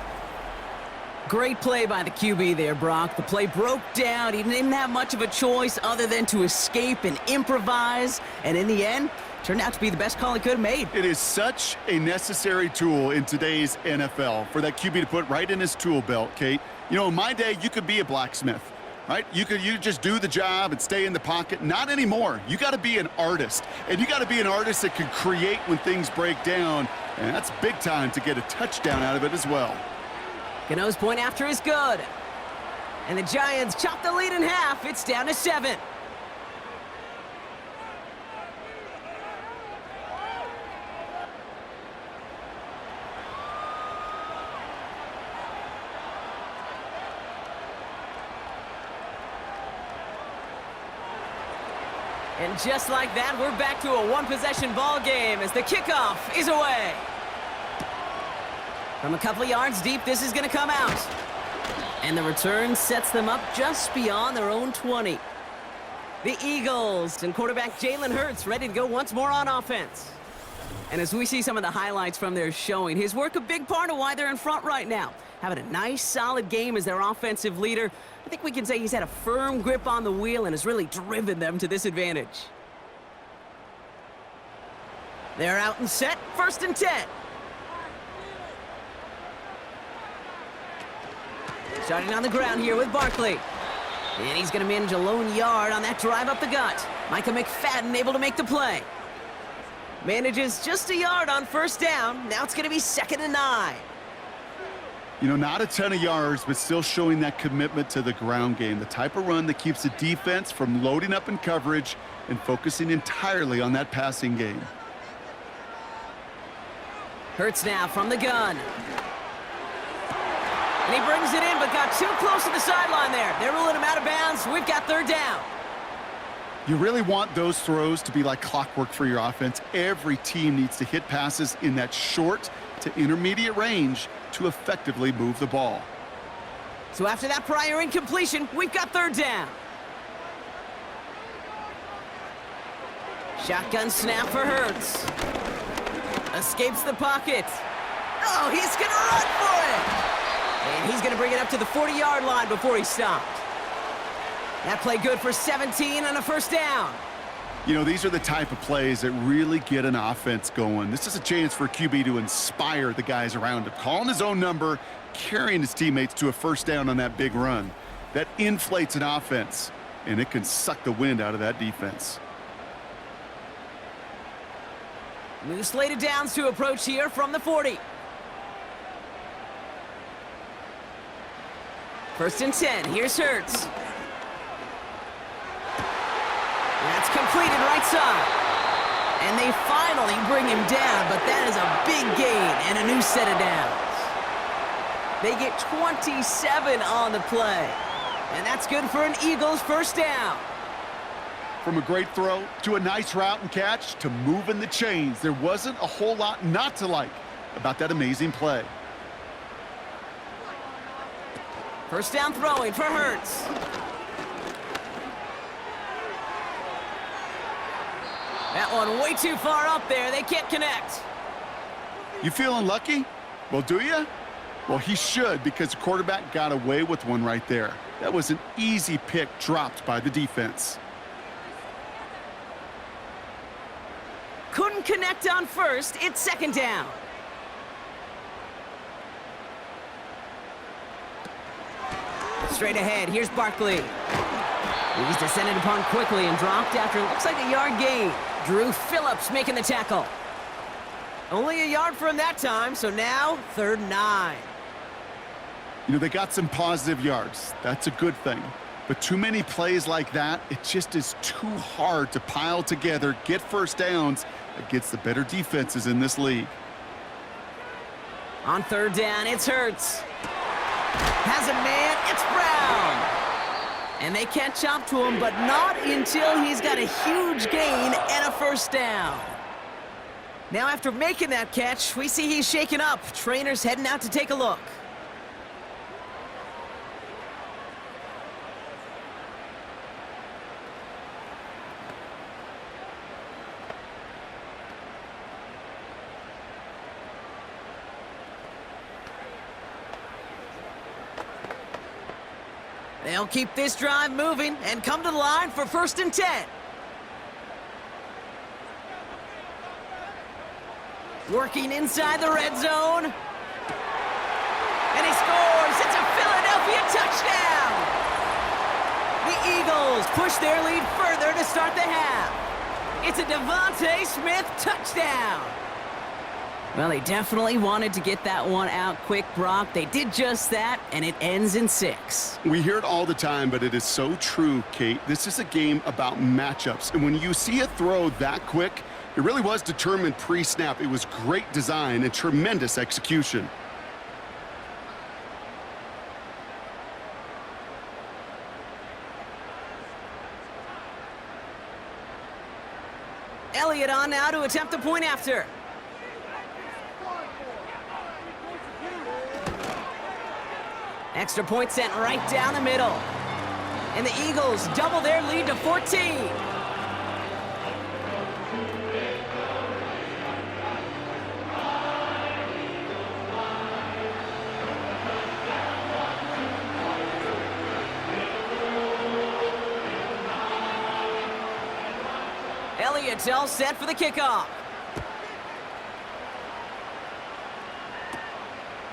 Speaker 2: Great play by the QB there, Brock. The play broke down. He didn't have much of a choice other than to escape and improvise. And in the end, turned out to be the best call he could have made.
Speaker 3: It is such a necessary tool in today's NFL for that QB to put right in his tool belt, Kate. You know, in my day, you could be a blacksmith, right? You just do the job and stay in the pocket. Not anymore. You got to be an artist, and you got to be an artist that can create when things break down, and that's big time to get a touchdown out of it as well.
Speaker 2: Gano's point after is good. And the Giants chop the lead in half. It's down to 7. And just like that, we're back to a one-possession ball game as the kickoff is away. From a couple of yards deep, this is going to come out. And the return sets them up just beyond their own 20. The Eagles and quarterback Jalen Hurts ready to go once more on offense. And as we see some of the highlights from their showing, his work a big part of why they're in front right now. Having a nice, solid game as their offensive leader. I think we can say he's had a firm grip on the wheel and has really driven them to this advantage. They're out and set, 1st and 10. Starting on the ground here with Barkley. And he's going to manage a lone yard on that drive up the gut. Micah McFadden able to make the play. Manages just a yard on 1st down. Now it's going to be 2nd and 9.
Speaker 3: You know, not a ton of yards, but still showing that commitment to the ground game. The type of run that keeps the defense from loading up in coverage and focusing entirely on that passing game.
Speaker 2: Hurts now from the gun. And he brings it in, but got too close to the sideline there. They're ruling him out of bounds. We've got 3rd down.
Speaker 3: You really want those throws to be like clockwork for your offense. Every team needs to hit passes in that short to intermediate range to effectively move the ball.
Speaker 2: So after that prior incompletion, we've got 3rd down. Shotgun snap for Hurts. Escapes the pocket. Oh, he's going to run for it. And he's going to bring it up to the 40-yard line before he stopped. That play good for 17 and a 1st down.
Speaker 3: You know, these are the type of plays that really get an offense going. This is a chance for QB to inspire the guys around him. Calling his own number, carrying his teammates to a 1st down on that big run. That inflates an offense, and it can suck the wind out of that defense.
Speaker 2: New slated downs to approach here from the 40. 1st and 10. Here's Hurts. That's completed right side. And they finally bring him down, but that is a big gain and a new set of downs. They get 27 on the play. And that's good for an Eagles 1st down.
Speaker 3: From a great throw to a nice route and catch to moving the chains, there wasn't a whole lot not to like about that amazing play.
Speaker 2: 1st down throwing for Hurts. That one way too far up there. They can't connect.
Speaker 3: You feeling lucky? Well, do you? Well, he should, because the quarterback got away with one right there. That was an easy pick dropped by the defense.
Speaker 2: Couldn't connect on 1st. It's 2nd down. Straight ahead, here's Barkley. He's descended upon quickly and dropped after it looks like a yard gain. Drew Phillips making the tackle. Only a yard for him that time, so now 3rd and 9.
Speaker 3: You know, they got some positive yards. That's a good thing. But too many plays like that, it just is too hard to pile together, get first downs against the better defenses in this league.
Speaker 2: On 3rd down, it's Hurts. Has a man, it's Brown. And they catch up to him, but not until he's got a huge gain and a 1st down. Now after making that catch, we see he's shaken up. Trainer's heading out to take a look. They'll keep this drive moving and come to the line for 1st and 10. Working inside the red zone. And he scores! It's a Philadelphia touchdown! The Eagles push their lead further to start the half. It's a Devontae Smith touchdown! Well, they definitely wanted to get that one out quick, Brock. They did just that, and it ends in 6.
Speaker 3: We hear it all the time, but it is so true, Kate. This is a game about matchups. And when you see a throw that quick, it really was determined pre-snap. It was great design and tremendous execution.
Speaker 2: Elliott on now to attempt the point after. Extra point sent right down the middle. And the Eagles double their lead to 14. Elliott's all set for the kickoff.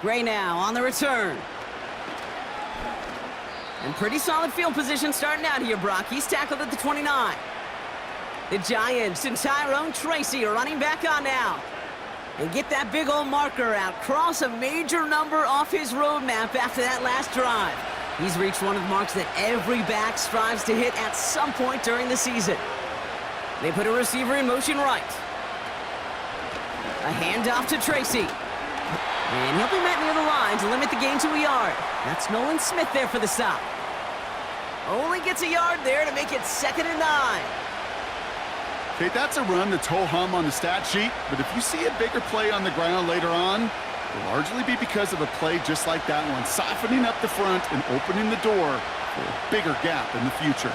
Speaker 2: Gray now on the return. And pretty solid field position starting out here, Brock. He's tackled at the 29. The Giants and Tyrone Tracy are running back on now. And get that big old marker out. Cross a major number off his roadmap after that last drive. He's reached one of the marks that every back strives to hit at some point during the season. They put a receiver in motion right. A handoff to Tracy. And he'll be met near the line to limit the gain to a yard. That's Nolan Smith there for the stop. Only gets a yard there to make it 2nd and 9.
Speaker 3: Okay, that's a run that's ho-hum on the stat sheet, but if you see a bigger play on the ground later on, it'll largely be because of a play just like that one, softening up the front and opening the door for a bigger gap in the future.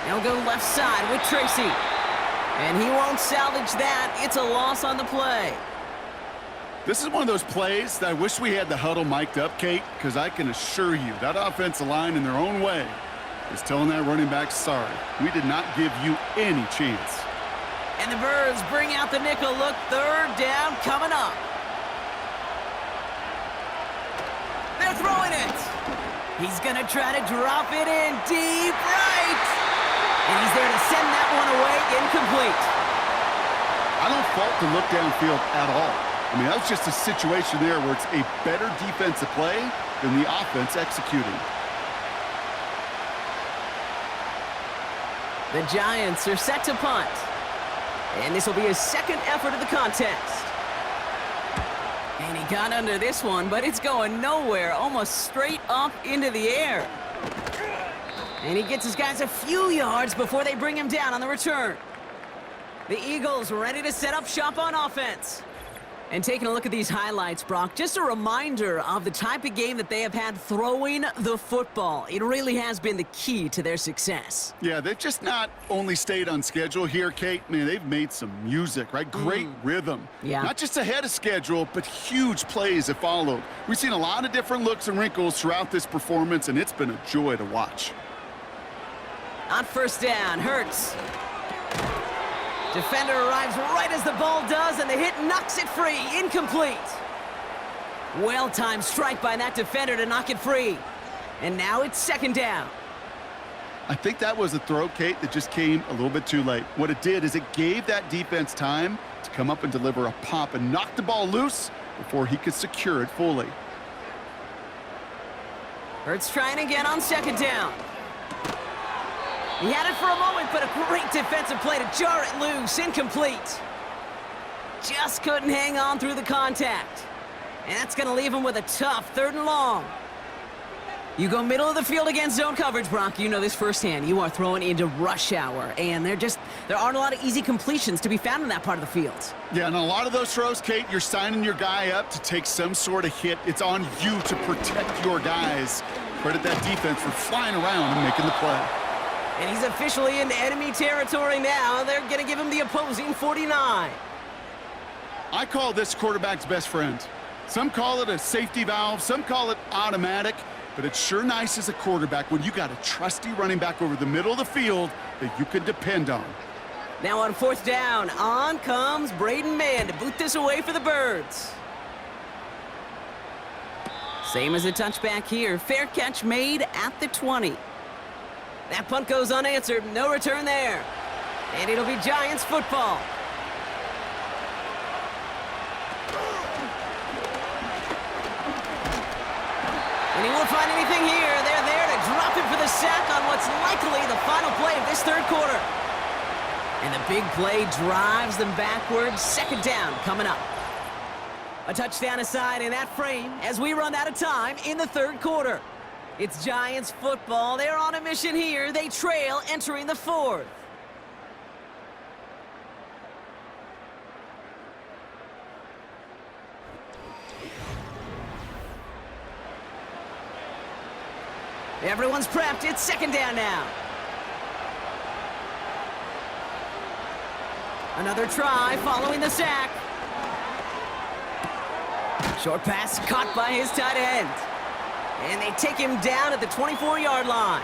Speaker 2: They'll go left side with Tracy. And he won't salvage that. It's a loss on the play.
Speaker 3: This is one of those plays that I wish we had the huddle mic'd up, Kate, because I can assure you that offensive line in their own way is telling that running back, sorry, we did not give you any chance.
Speaker 2: And the Birds bring out the nickel look. 3rd down coming up. They're throwing it. He's going to try to drop it in deep right. And he's there to send that one away incomplete.
Speaker 3: I don't fault the look downfield at all. I mean, that was just a situation there where it's a better defensive play than the offense executing.
Speaker 2: The Giants are set to punt. And this will be his 2nd effort of the contest. And he got under this one, but it's going nowhere, almost straight up into the air. And he gets his guys a few yards before they bring him down on the return. The Eagles ready to set up shop on offense. And taking a look at these highlights, Brock, just a reminder of the type of game that they have had throwing the football. It really has been the key to their success.
Speaker 3: Yeah, they've just not only stayed on schedule here, Kate. Man, they've made some music, right? Great rhythm.
Speaker 2: Yeah.
Speaker 3: Not just ahead of schedule, but huge plays have followed. We've seen a lot of different looks and wrinkles throughout this performance, and it's been a joy to watch.
Speaker 2: On 1st down, Hurts. Defender arrives right as the ball does, and the hit knocks it free. Incomplete. Well-timed strike by that defender to knock it free. And now it's second down.
Speaker 3: I think that was a throw, Kate, that just came a little bit too late. What it did is it gave that defense time to come up and deliver a pop and knock the ball loose before he could secure it fully.
Speaker 2: Hurts trying again on second down. He had it for a moment, but a great defensive play to jar it loose. Incomplete. Just couldn't hang on through the contact. And that's going to leave him with a tough 3rd and long. You go middle of the field against zone coverage, Brock. You know this firsthand. You are throwing into rush hour, and there aren't a lot of easy completions to be found in that part of the field.
Speaker 3: Yeah, and a lot of those throws, Kate, you're signing your guy up to take some sort of hit. It's on you to protect your guys. Credit that defense for flying around and making the play.
Speaker 2: And he's officially in enemy territory now. They're going to give him the opposing 49.
Speaker 3: I call this quarterback's best friend. Some call it a safety valve, some call it automatic. But it's sure nice as a quarterback when you got a trusty running back over the middle of the field that you can depend on.
Speaker 2: Now on 4th down, on comes Braden Mann to boot this away for the Birds. Same as a touchback here. Fair catch made at the 20. That punt goes unanswered. No return there. And it'll be Giants football. And he won't find anything here. They're there to drop him for the sack on what's likely the final play of this 3rd quarter. And the big play drives them backwards. Second down coming up. A touchdown aside in that frame as we run out of time in the 3rd quarter. It's Giants football. They're on a mission here. They trail entering the 4th. Everyone's prepped. It's second down now. Another try following the sack. Short pass caught by his tight end. And they take him down at the 24-yard line.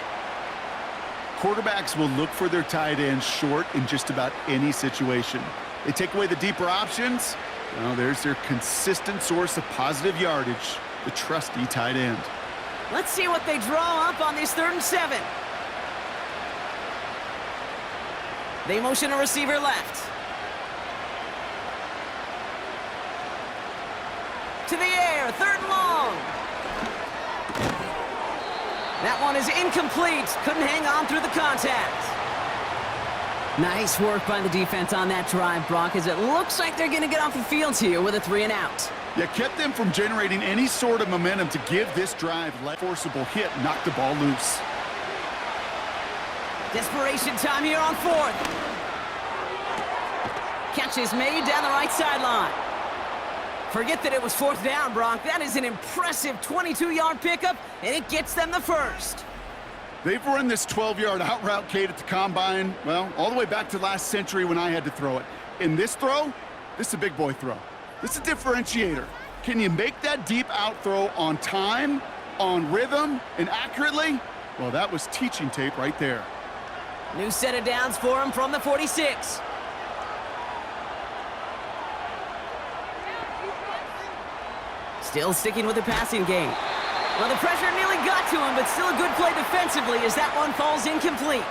Speaker 3: Quarterbacks will look for their tight ends short in just about any situation. They take away the deeper options. Well, there's their consistent source of positive yardage, the trusty tight end.
Speaker 2: Let's see what they draw up on this 3rd and 7. They motion a receiver left. To the air, 3rd and long. That one is incomplete. Couldn't hang on through the contact. Nice work by the defense on that drive, Brock, as it looks like they're going to get off the field here with a 3 and out.
Speaker 3: Yeah, kept them from generating any sort of momentum to give this drive a forcible hit, knock the ball loose.
Speaker 2: Desperation time here on 4th. Catch is made down the right sideline. Forget that it was 4th down, Brock. That is an impressive 22-yard pickup, and it gets them the 1st.
Speaker 3: They've run this 12-yard out route, Kate, at the combine, well, all the way back to last century when I had to throw it. In this throw, this is a big boy throw. This is a differentiator. Can you make that deep out throw on time, on rhythm, and accurately? Well, that was teaching tape right there.
Speaker 2: New set of downs for him from the 46. Still sticking with the passing game. Well, the pressure nearly got to him, but still a good play defensively as that one falls incomplete.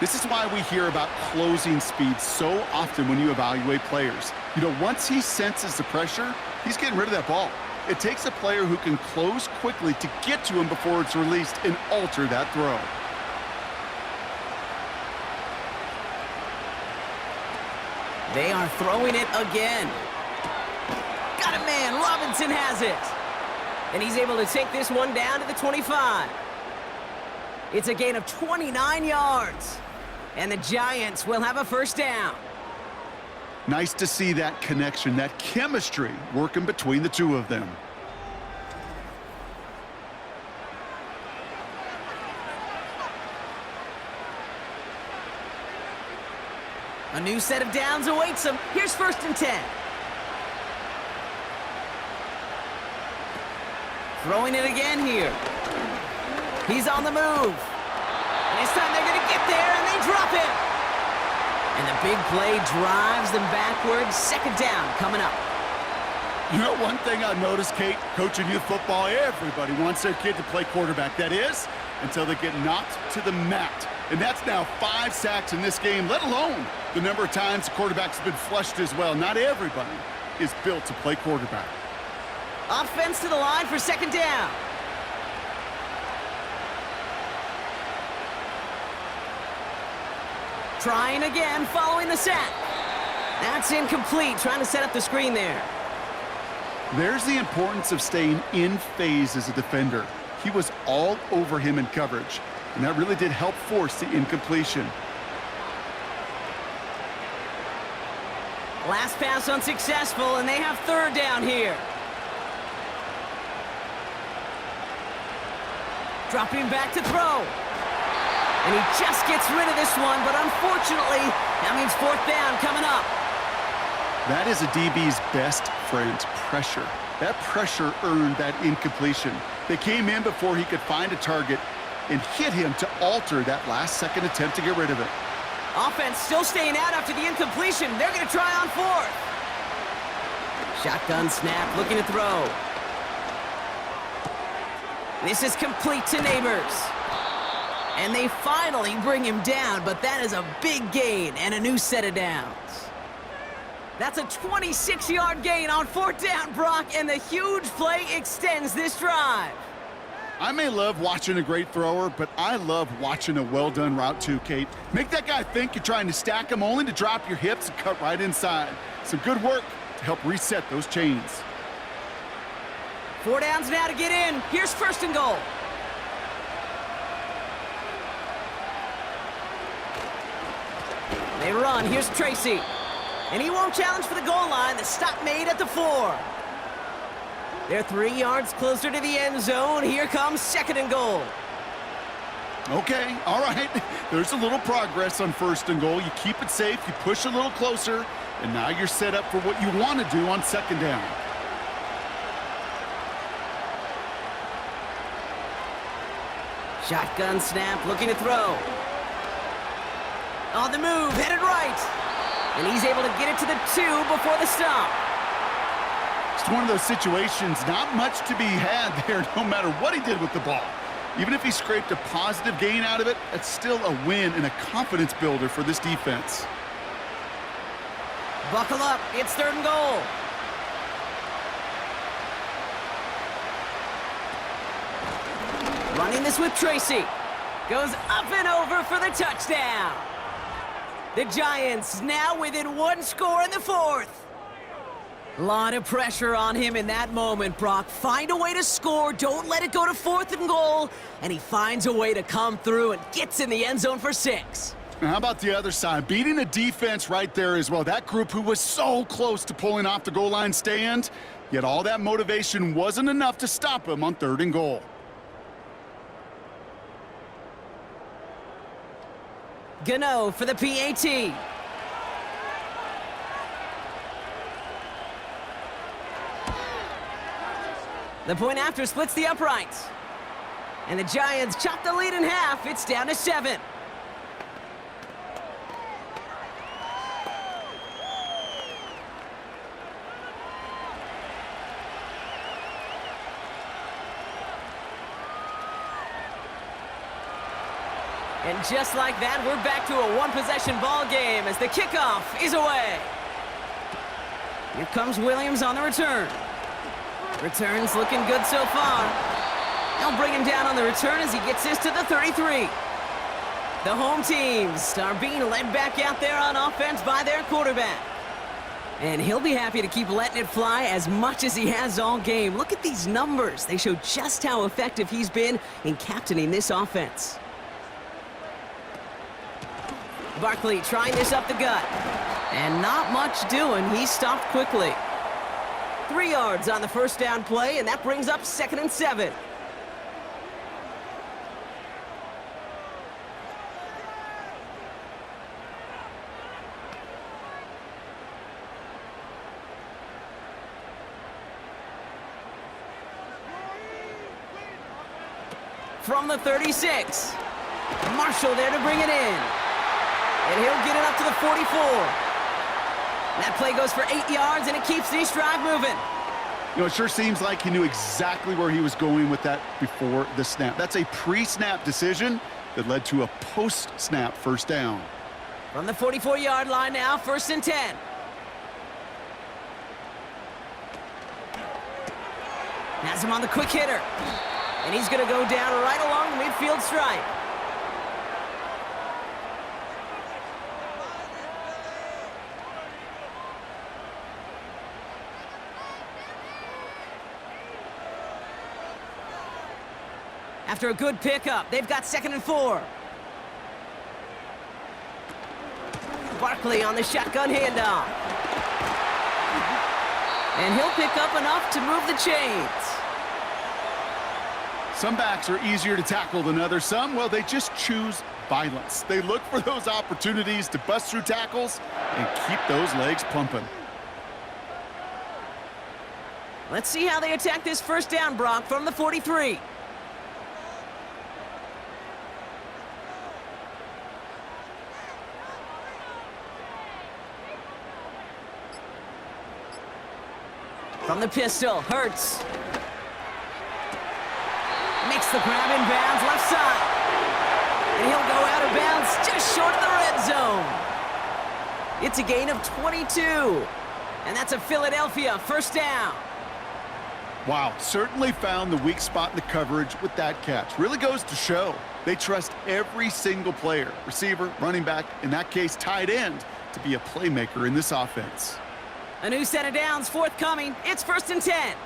Speaker 3: This is why we hear about closing speed so often when you evaluate players. You know, once he senses the pressure, he's getting rid of that ball. It takes a player who can close quickly to get to him before it's released and alter that throw.
Speaker 2: They are throwing it again. Got a man. Robinson has it. And he's able to take this one down to the 25. It's a gain of 29 yards. And the Giants will have a 1st down.
Speaker 3: Nice to see that connection, that chemistry working between the two of them.
Speaker 2: A new set of downs awaits him. Here's 1st and 10. Throwing it again here. He's on the move. And this time they're going to get there, and they drop him. And the big play drives them backwards. 2nd down coming up.
Speaker 3: You know, one thing I noticed, Kate, coaching youth football, everybody wants their kid to play quarterback. That is, until they get knocked to the mat. And that's now 5 sacks in this game, let alone the number of times the quarterback's been flushed as well. Not everybody is built to play quarterback.
Speaker 2: Offense to the line for second down. Trying again, following the sack. That's incomplete, trying to set up the screen there.
Speaker 3: There's the importance of staying in phase as a defender. He was all over him in coverage, and that really did help force the incompletion.
Speaker 2: Last pass unsuccessful, and they have third down here. Dropping back to throw. And he just gets rid of this one, but unfortunately, that means fourth down coming up.
Speaker 3: That is a DB's best friend, pressure. That pressure earned that incompletion. They came in before he could find a target and hit him to alter that last-second attempt to get rid of it.
Speaker 2: Offense still staying out after the incompletion. They're going to try on fourth. Shotgun snap, looking to throw. This is complete to Neighbors. And they finally bring him down, but that is a big gain and a new set of downs. That's a 26-yard gain on fourth down, Brock, and the huge play extends this drive.
Speaker 3: I may love watching a great thrower, but I love watching a well-done route too, Kate. Make that guy think you're trying to stack him only to drop your hips and cut right inside. Some good work to help reset those chains.
Speaker 2: 4 downs now to get in. Here's first and goal. They run. Here's Tracy. And he won't challenge for the goal line. The stop made at the 4. They're 3 yards closer to the end zone. Here comes second and goal.
Speaker 3: Okay, all right. There's a little progress on first and goal. You keep it safe, you push a little closer, and now you're set up for what you want to do on second down.
Speaker 2: Shotgun snap, looking to throw. On the move, headed right. And he's able to get it to the 2 before the stop.
Speaker 3: It's one of those situations, not much to be had there no matter what he did with the ball. Even if he scraped a positive gain out of it, that's still a win and a confidence builder for this defense.
Speaker 2: Buckle up, it's third and goal. Running this with Tracy. Goes up and over for the touchdown. The Giants now within 1 score in the 4th. A lot of pressure on him in that moment, Brock. Find a way to score. Don't let it go to 4th and goal. And he finds a way to come through and gets in the end zone for 6.
Speaker 3: Now, how about the other side? Beating a defense right there as well. That group who was so close to pulling off the goal line stand, yet all that motivation wasn't enough to stop him on 3rd and goal.
Speaker 2: Gano for the PAT. The point after splits the uprights. And the Giants chop the lead in half. It's down to 7. And just like that, we're back to a one-possession ball game as the kickoff is away. Here comes Williams on the return. Return's looking good so far. They'll bring him down on the return as he gets this to the 33. The home teams are being led back out there on offense by their quarterback. And he'll be happy to keep letting it fly as much as he has all game. Look at these numbers. They show just how effective he's been in captaining this offense. Barkley trying this up the gut. And not much doing. He stopped quickly. 3 yards on the first down play, and that brings up 2nd and 7. From the 36. Marshall there to bring it in. And he'll get it up to the 44. That play goes for 8 yards, and it keeps this drive moving.
Speaker 3: You know, it sure seems like he knew exactly where he was going with that before the snap. That's a pre-snap decision that led to a post-snap first down.
Speaker 2: From the 44-yard line now, 1st and 10. Has him on the quick hitter. And he's going to go down right along the midfield stripe. After a good pickup, they've got 2nd and 4. Barkley on the shotgun handoff. And he'll pick up enough to move the chains.
Speaker 3: Some backs are easier to tackle than others. Some, well, they just choose violence. They look for those opportunities to bust through tackles and keep those legs pumping.
Speaker 2: Let's see how they attack this first down, Brock, from the 43. From the pistol, Hurts. Makes the grab in bounds, left side. And he'll go out of bounds just short of the red zone. It's a gain of 22. And that's a Philadelphia first down.
Speaker 3: Wow, certainly found the weak spot in the coverage with that catch. Really goes to show they trust every single player, receiver, running back, in that case, tight end, to be a playmaker in this offense.
Speaker 2: A new set of downs forthcoming. It's 1st and 10.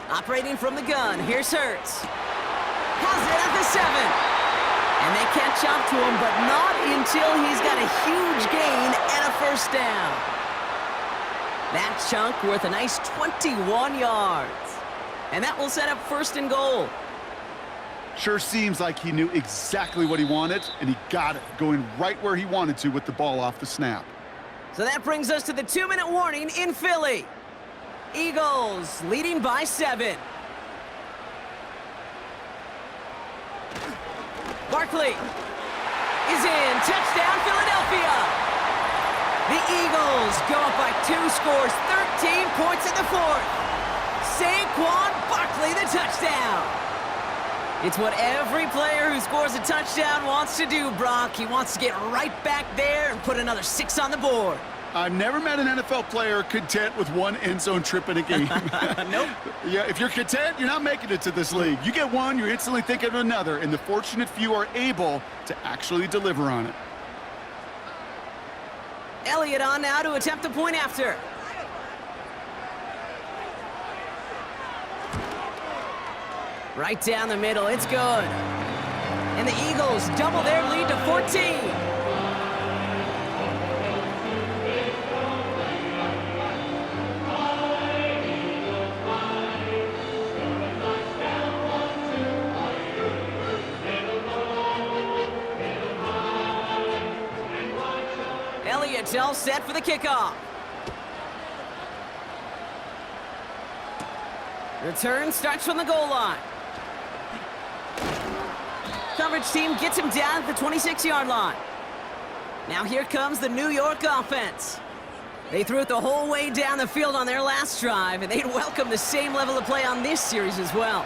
Speaker 2: Operating from the gun, here's Hurts. Has it at the 7. And they catch up to him, but not until he's got a huge gain and a first down. That chunk worth a nice 21 yards. And that will set up 1st and goal.
Speaker 3: Sure seems like he knew exactly what he wanted, and he got it, going right where he wanted to with the ball off the snap.
Speaker 2: So that brings us to the 2-minute warning in Philly. Eagles leading by 7. Barkley is in. Touchdown, Philadelphia. The Eagles go up by 2 scores, 13 points in the 4th. Saquon Barkley, the touchdown. It's what every player who scores a touchdown wants to do, Brock. He wants to get right back there and put another 6 on the board.
Speaker 3: I've never met an NFL player content with 1 end zone trip in a game.
Speaker 2: Nope.
Speaker 3: Yeah, if you're content, you're not making it to this league. You get one, you're instantly thinking of another, and the fortunate few are able to actually deliver on it.
Speaker 2: Elliott on now to attempt the point after. Right down the middle, it's good. And the Eagles double their lead to 14. Elliott's all set for the kickoff. Return starts from the goal line. Coverage team gets him down at the 26-yard line. Now here comes the New York offense. They threw it the whole way down the field on their last drive, and they'd welcome the same level of play on this series as well.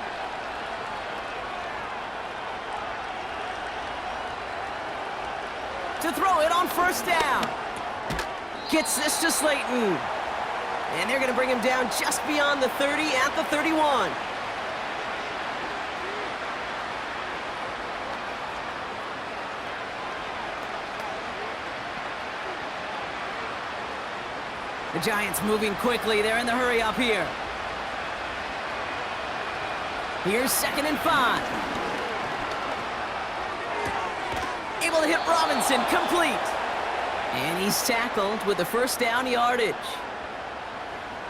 Speaker 2: To throw it on first down. Gets this to Slayton. And they're going to bring him down just beyond the 30 at the 31. The Giants moving quickly. They're in the hurry up here. Here's 2nd and 5. Able to hit Robinson, complete. And he's tackled with the first down yardage.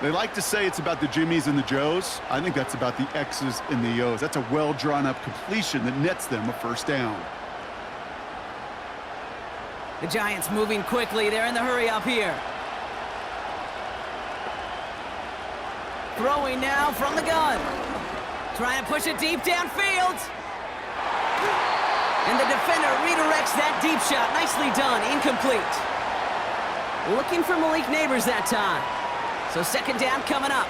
Speaker 3: They like to say it's about the Jimmies and the Joes. I think that's about the X's and the O's. That's a well-drawn-up completion that nets them a first down.
Speaker 2: The Giants moving quickly. They're in the hurry up here. Throwing now from the gun. Trying to push it deep downfield. And the defender redirects that deep shot. Nicely done. Incomplete. Looking for Malik Neighbors that time. So second down coming up.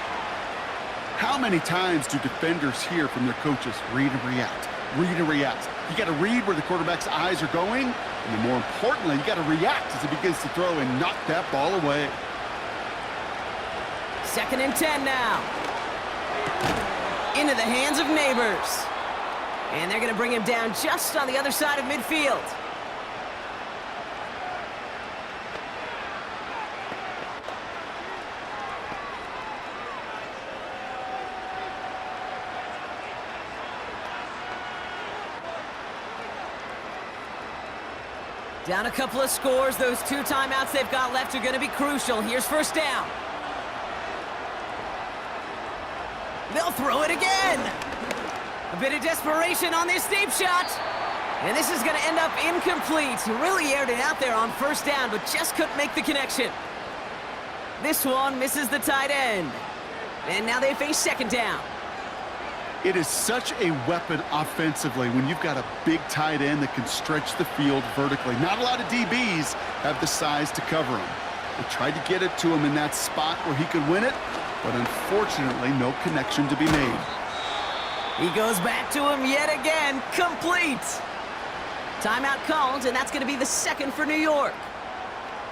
Speaker 3: How many times do defenders hear from their coaches, read and react, read and react? You got to read where the quarterback's eyes are going, and then more importantly, you got to react as he begins to throw and knock that ball away.
Speaker 2: Second and 10 now. Into the hands of Neighbors. And they're going to bring him down just on the other side of midfield. Down a couple of scores. Those 2 timeouts they've got left are going to be crucial. Here's first down. They'll throw it again. A bit of desperation on this deep shot. And this is going to end up incomplete. He really aired it out there on first down, but just couldn't make the connection. This one misses the tight end. And now they face second down.
Speaker 3: It is such a weapon offensively when you've got a big tight end that can stretch the field vertically. Not a lot of DBs have the size to cover him. They tried to get it to him in that spot where he could win it, but unfortunately, no connection to be made.
Speaker 2: He goes back to him yet again, complete. Timeout called, and that's going to be the second for New York.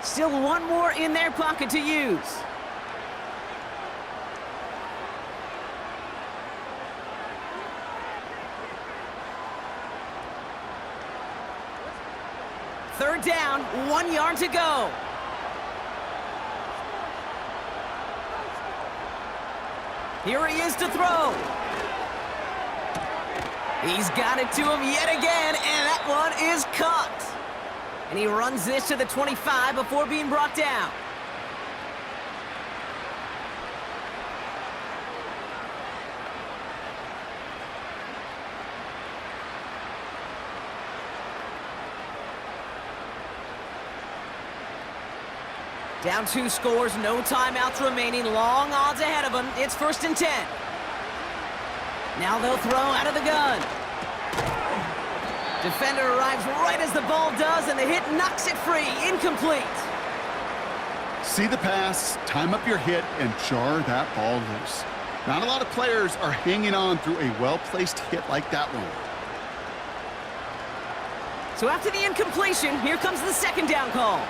Speaker 2: Still one more in their pocket to use. Third down, 1 yard to go. Here he is to throw. He's got it to him yet again, and that one is caught. And he runs this to the 25 before being brought down. Down 2 scores, no timeouts remaining, long odds ahead of him. It's first and 10. Now they'll throw out of the gun. Defender arrives right as the ball does, and the hit knocks it free, incomplete.
Speaker 3: See the pass, time up your hit, and jar that ball loose. Not a lot of players are hanging on through a well-placed hit like that one.
Speaker 2: So after the incompletion, here comes the second down call.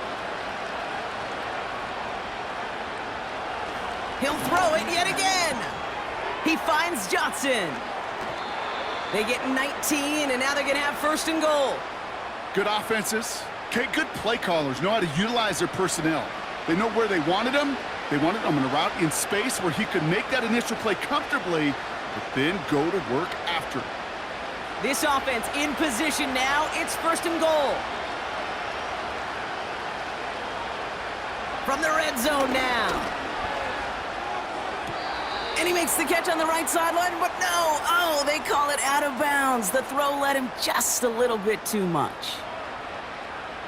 Speaker 2: He'll throw it yet again. He finds Johnson. They get 19, and now they're going to have first and goal.
Speaker 3: Good offenses. Okay, good play callers know how to utilize their personnel. They know where they wanted him. They wanted him in a route in space where he could make that initial play comfortably, but then go to work after.
Speaker 2: This offense in position now. It's first and goal. From the red zone now. And he makes the catch on the right sideline, but no. Oh, they call it out of bounds. The throw led him just a little bit too much.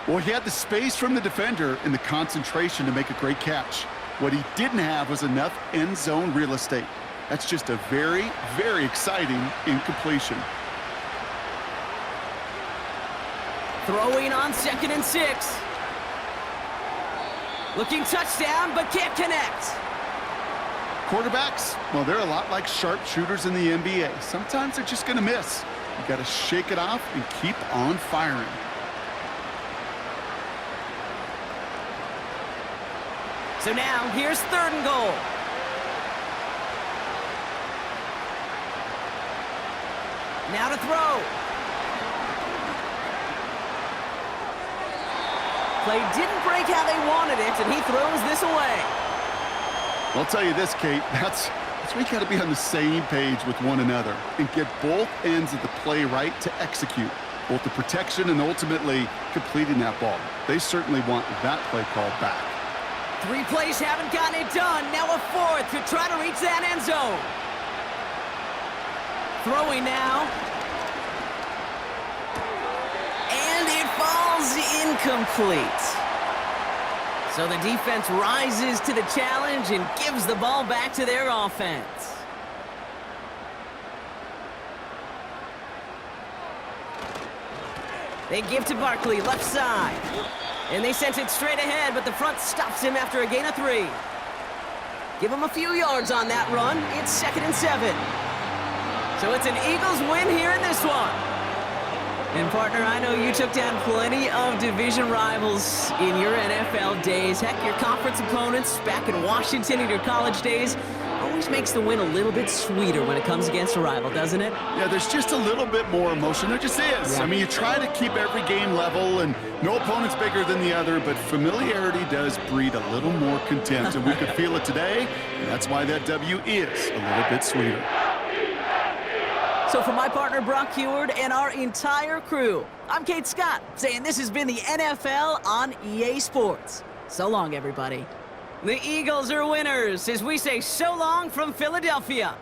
Speaker 3: Well, he had the space from the defender and the concentration to make a great catch. What he didn't have was enough end zone real estate. That's just a very, very exciting incompletion.
Speaker 2: Throwing on second and 6. Looking touchdown, but can't connect.
Speaker 3: Quarterbacks, well, they're a lot like sharpshooters in the NBA. Sometimes they're just going to miss. You got to shake it off and keep on firing.
Speaker 2: So now, here's third and goal. Now to throw. Play didn't break how they wanted it, and he throws this away.
Speaker 3: I'll tell you this, Kate, that's where you got to be on the same page with one another and get both ends of the play right to execute, both the protection and ultimately completing that ball. They certainly want that play call back.
Speaker 2: 3 plays haven't gotten it done. Now a 4th to try to reach that end zone. Throwing now. And it falls incomplete. So the defense rises to the challenge and gives the ball back to their offense. They give to Barkley, left side. And they sent it straight ahead, but the front stops him after a gain of 3. Give him a few yards on that run. It's 2nd and 7. So it's an Eagles win here in this one. And partner, I know you took down plenty of division rivals in your NFL days. Heck, your conference opponents back in Washington in your college days always makes the win a little bit sweeter when it comes against a rival, doesn't it?
Speaker 3: Yeah, there's just a little bit more emotion. There just is.
Speaker 2: Yeah.
Speaker 3: I mean, you try to keep every game level, and no opponent's bigger than the other, but familiarity does breed a little more contempt, and we could feel it today, and that's why that W is a little bit sweeter.
Speaker 2: So for my partner, Brock Heward, and our entire crew, I'm Kate Scott, saying this has been the NFL on EA Sports. So long, everybody. The Eagles are winners as we say so long from Philadelphia.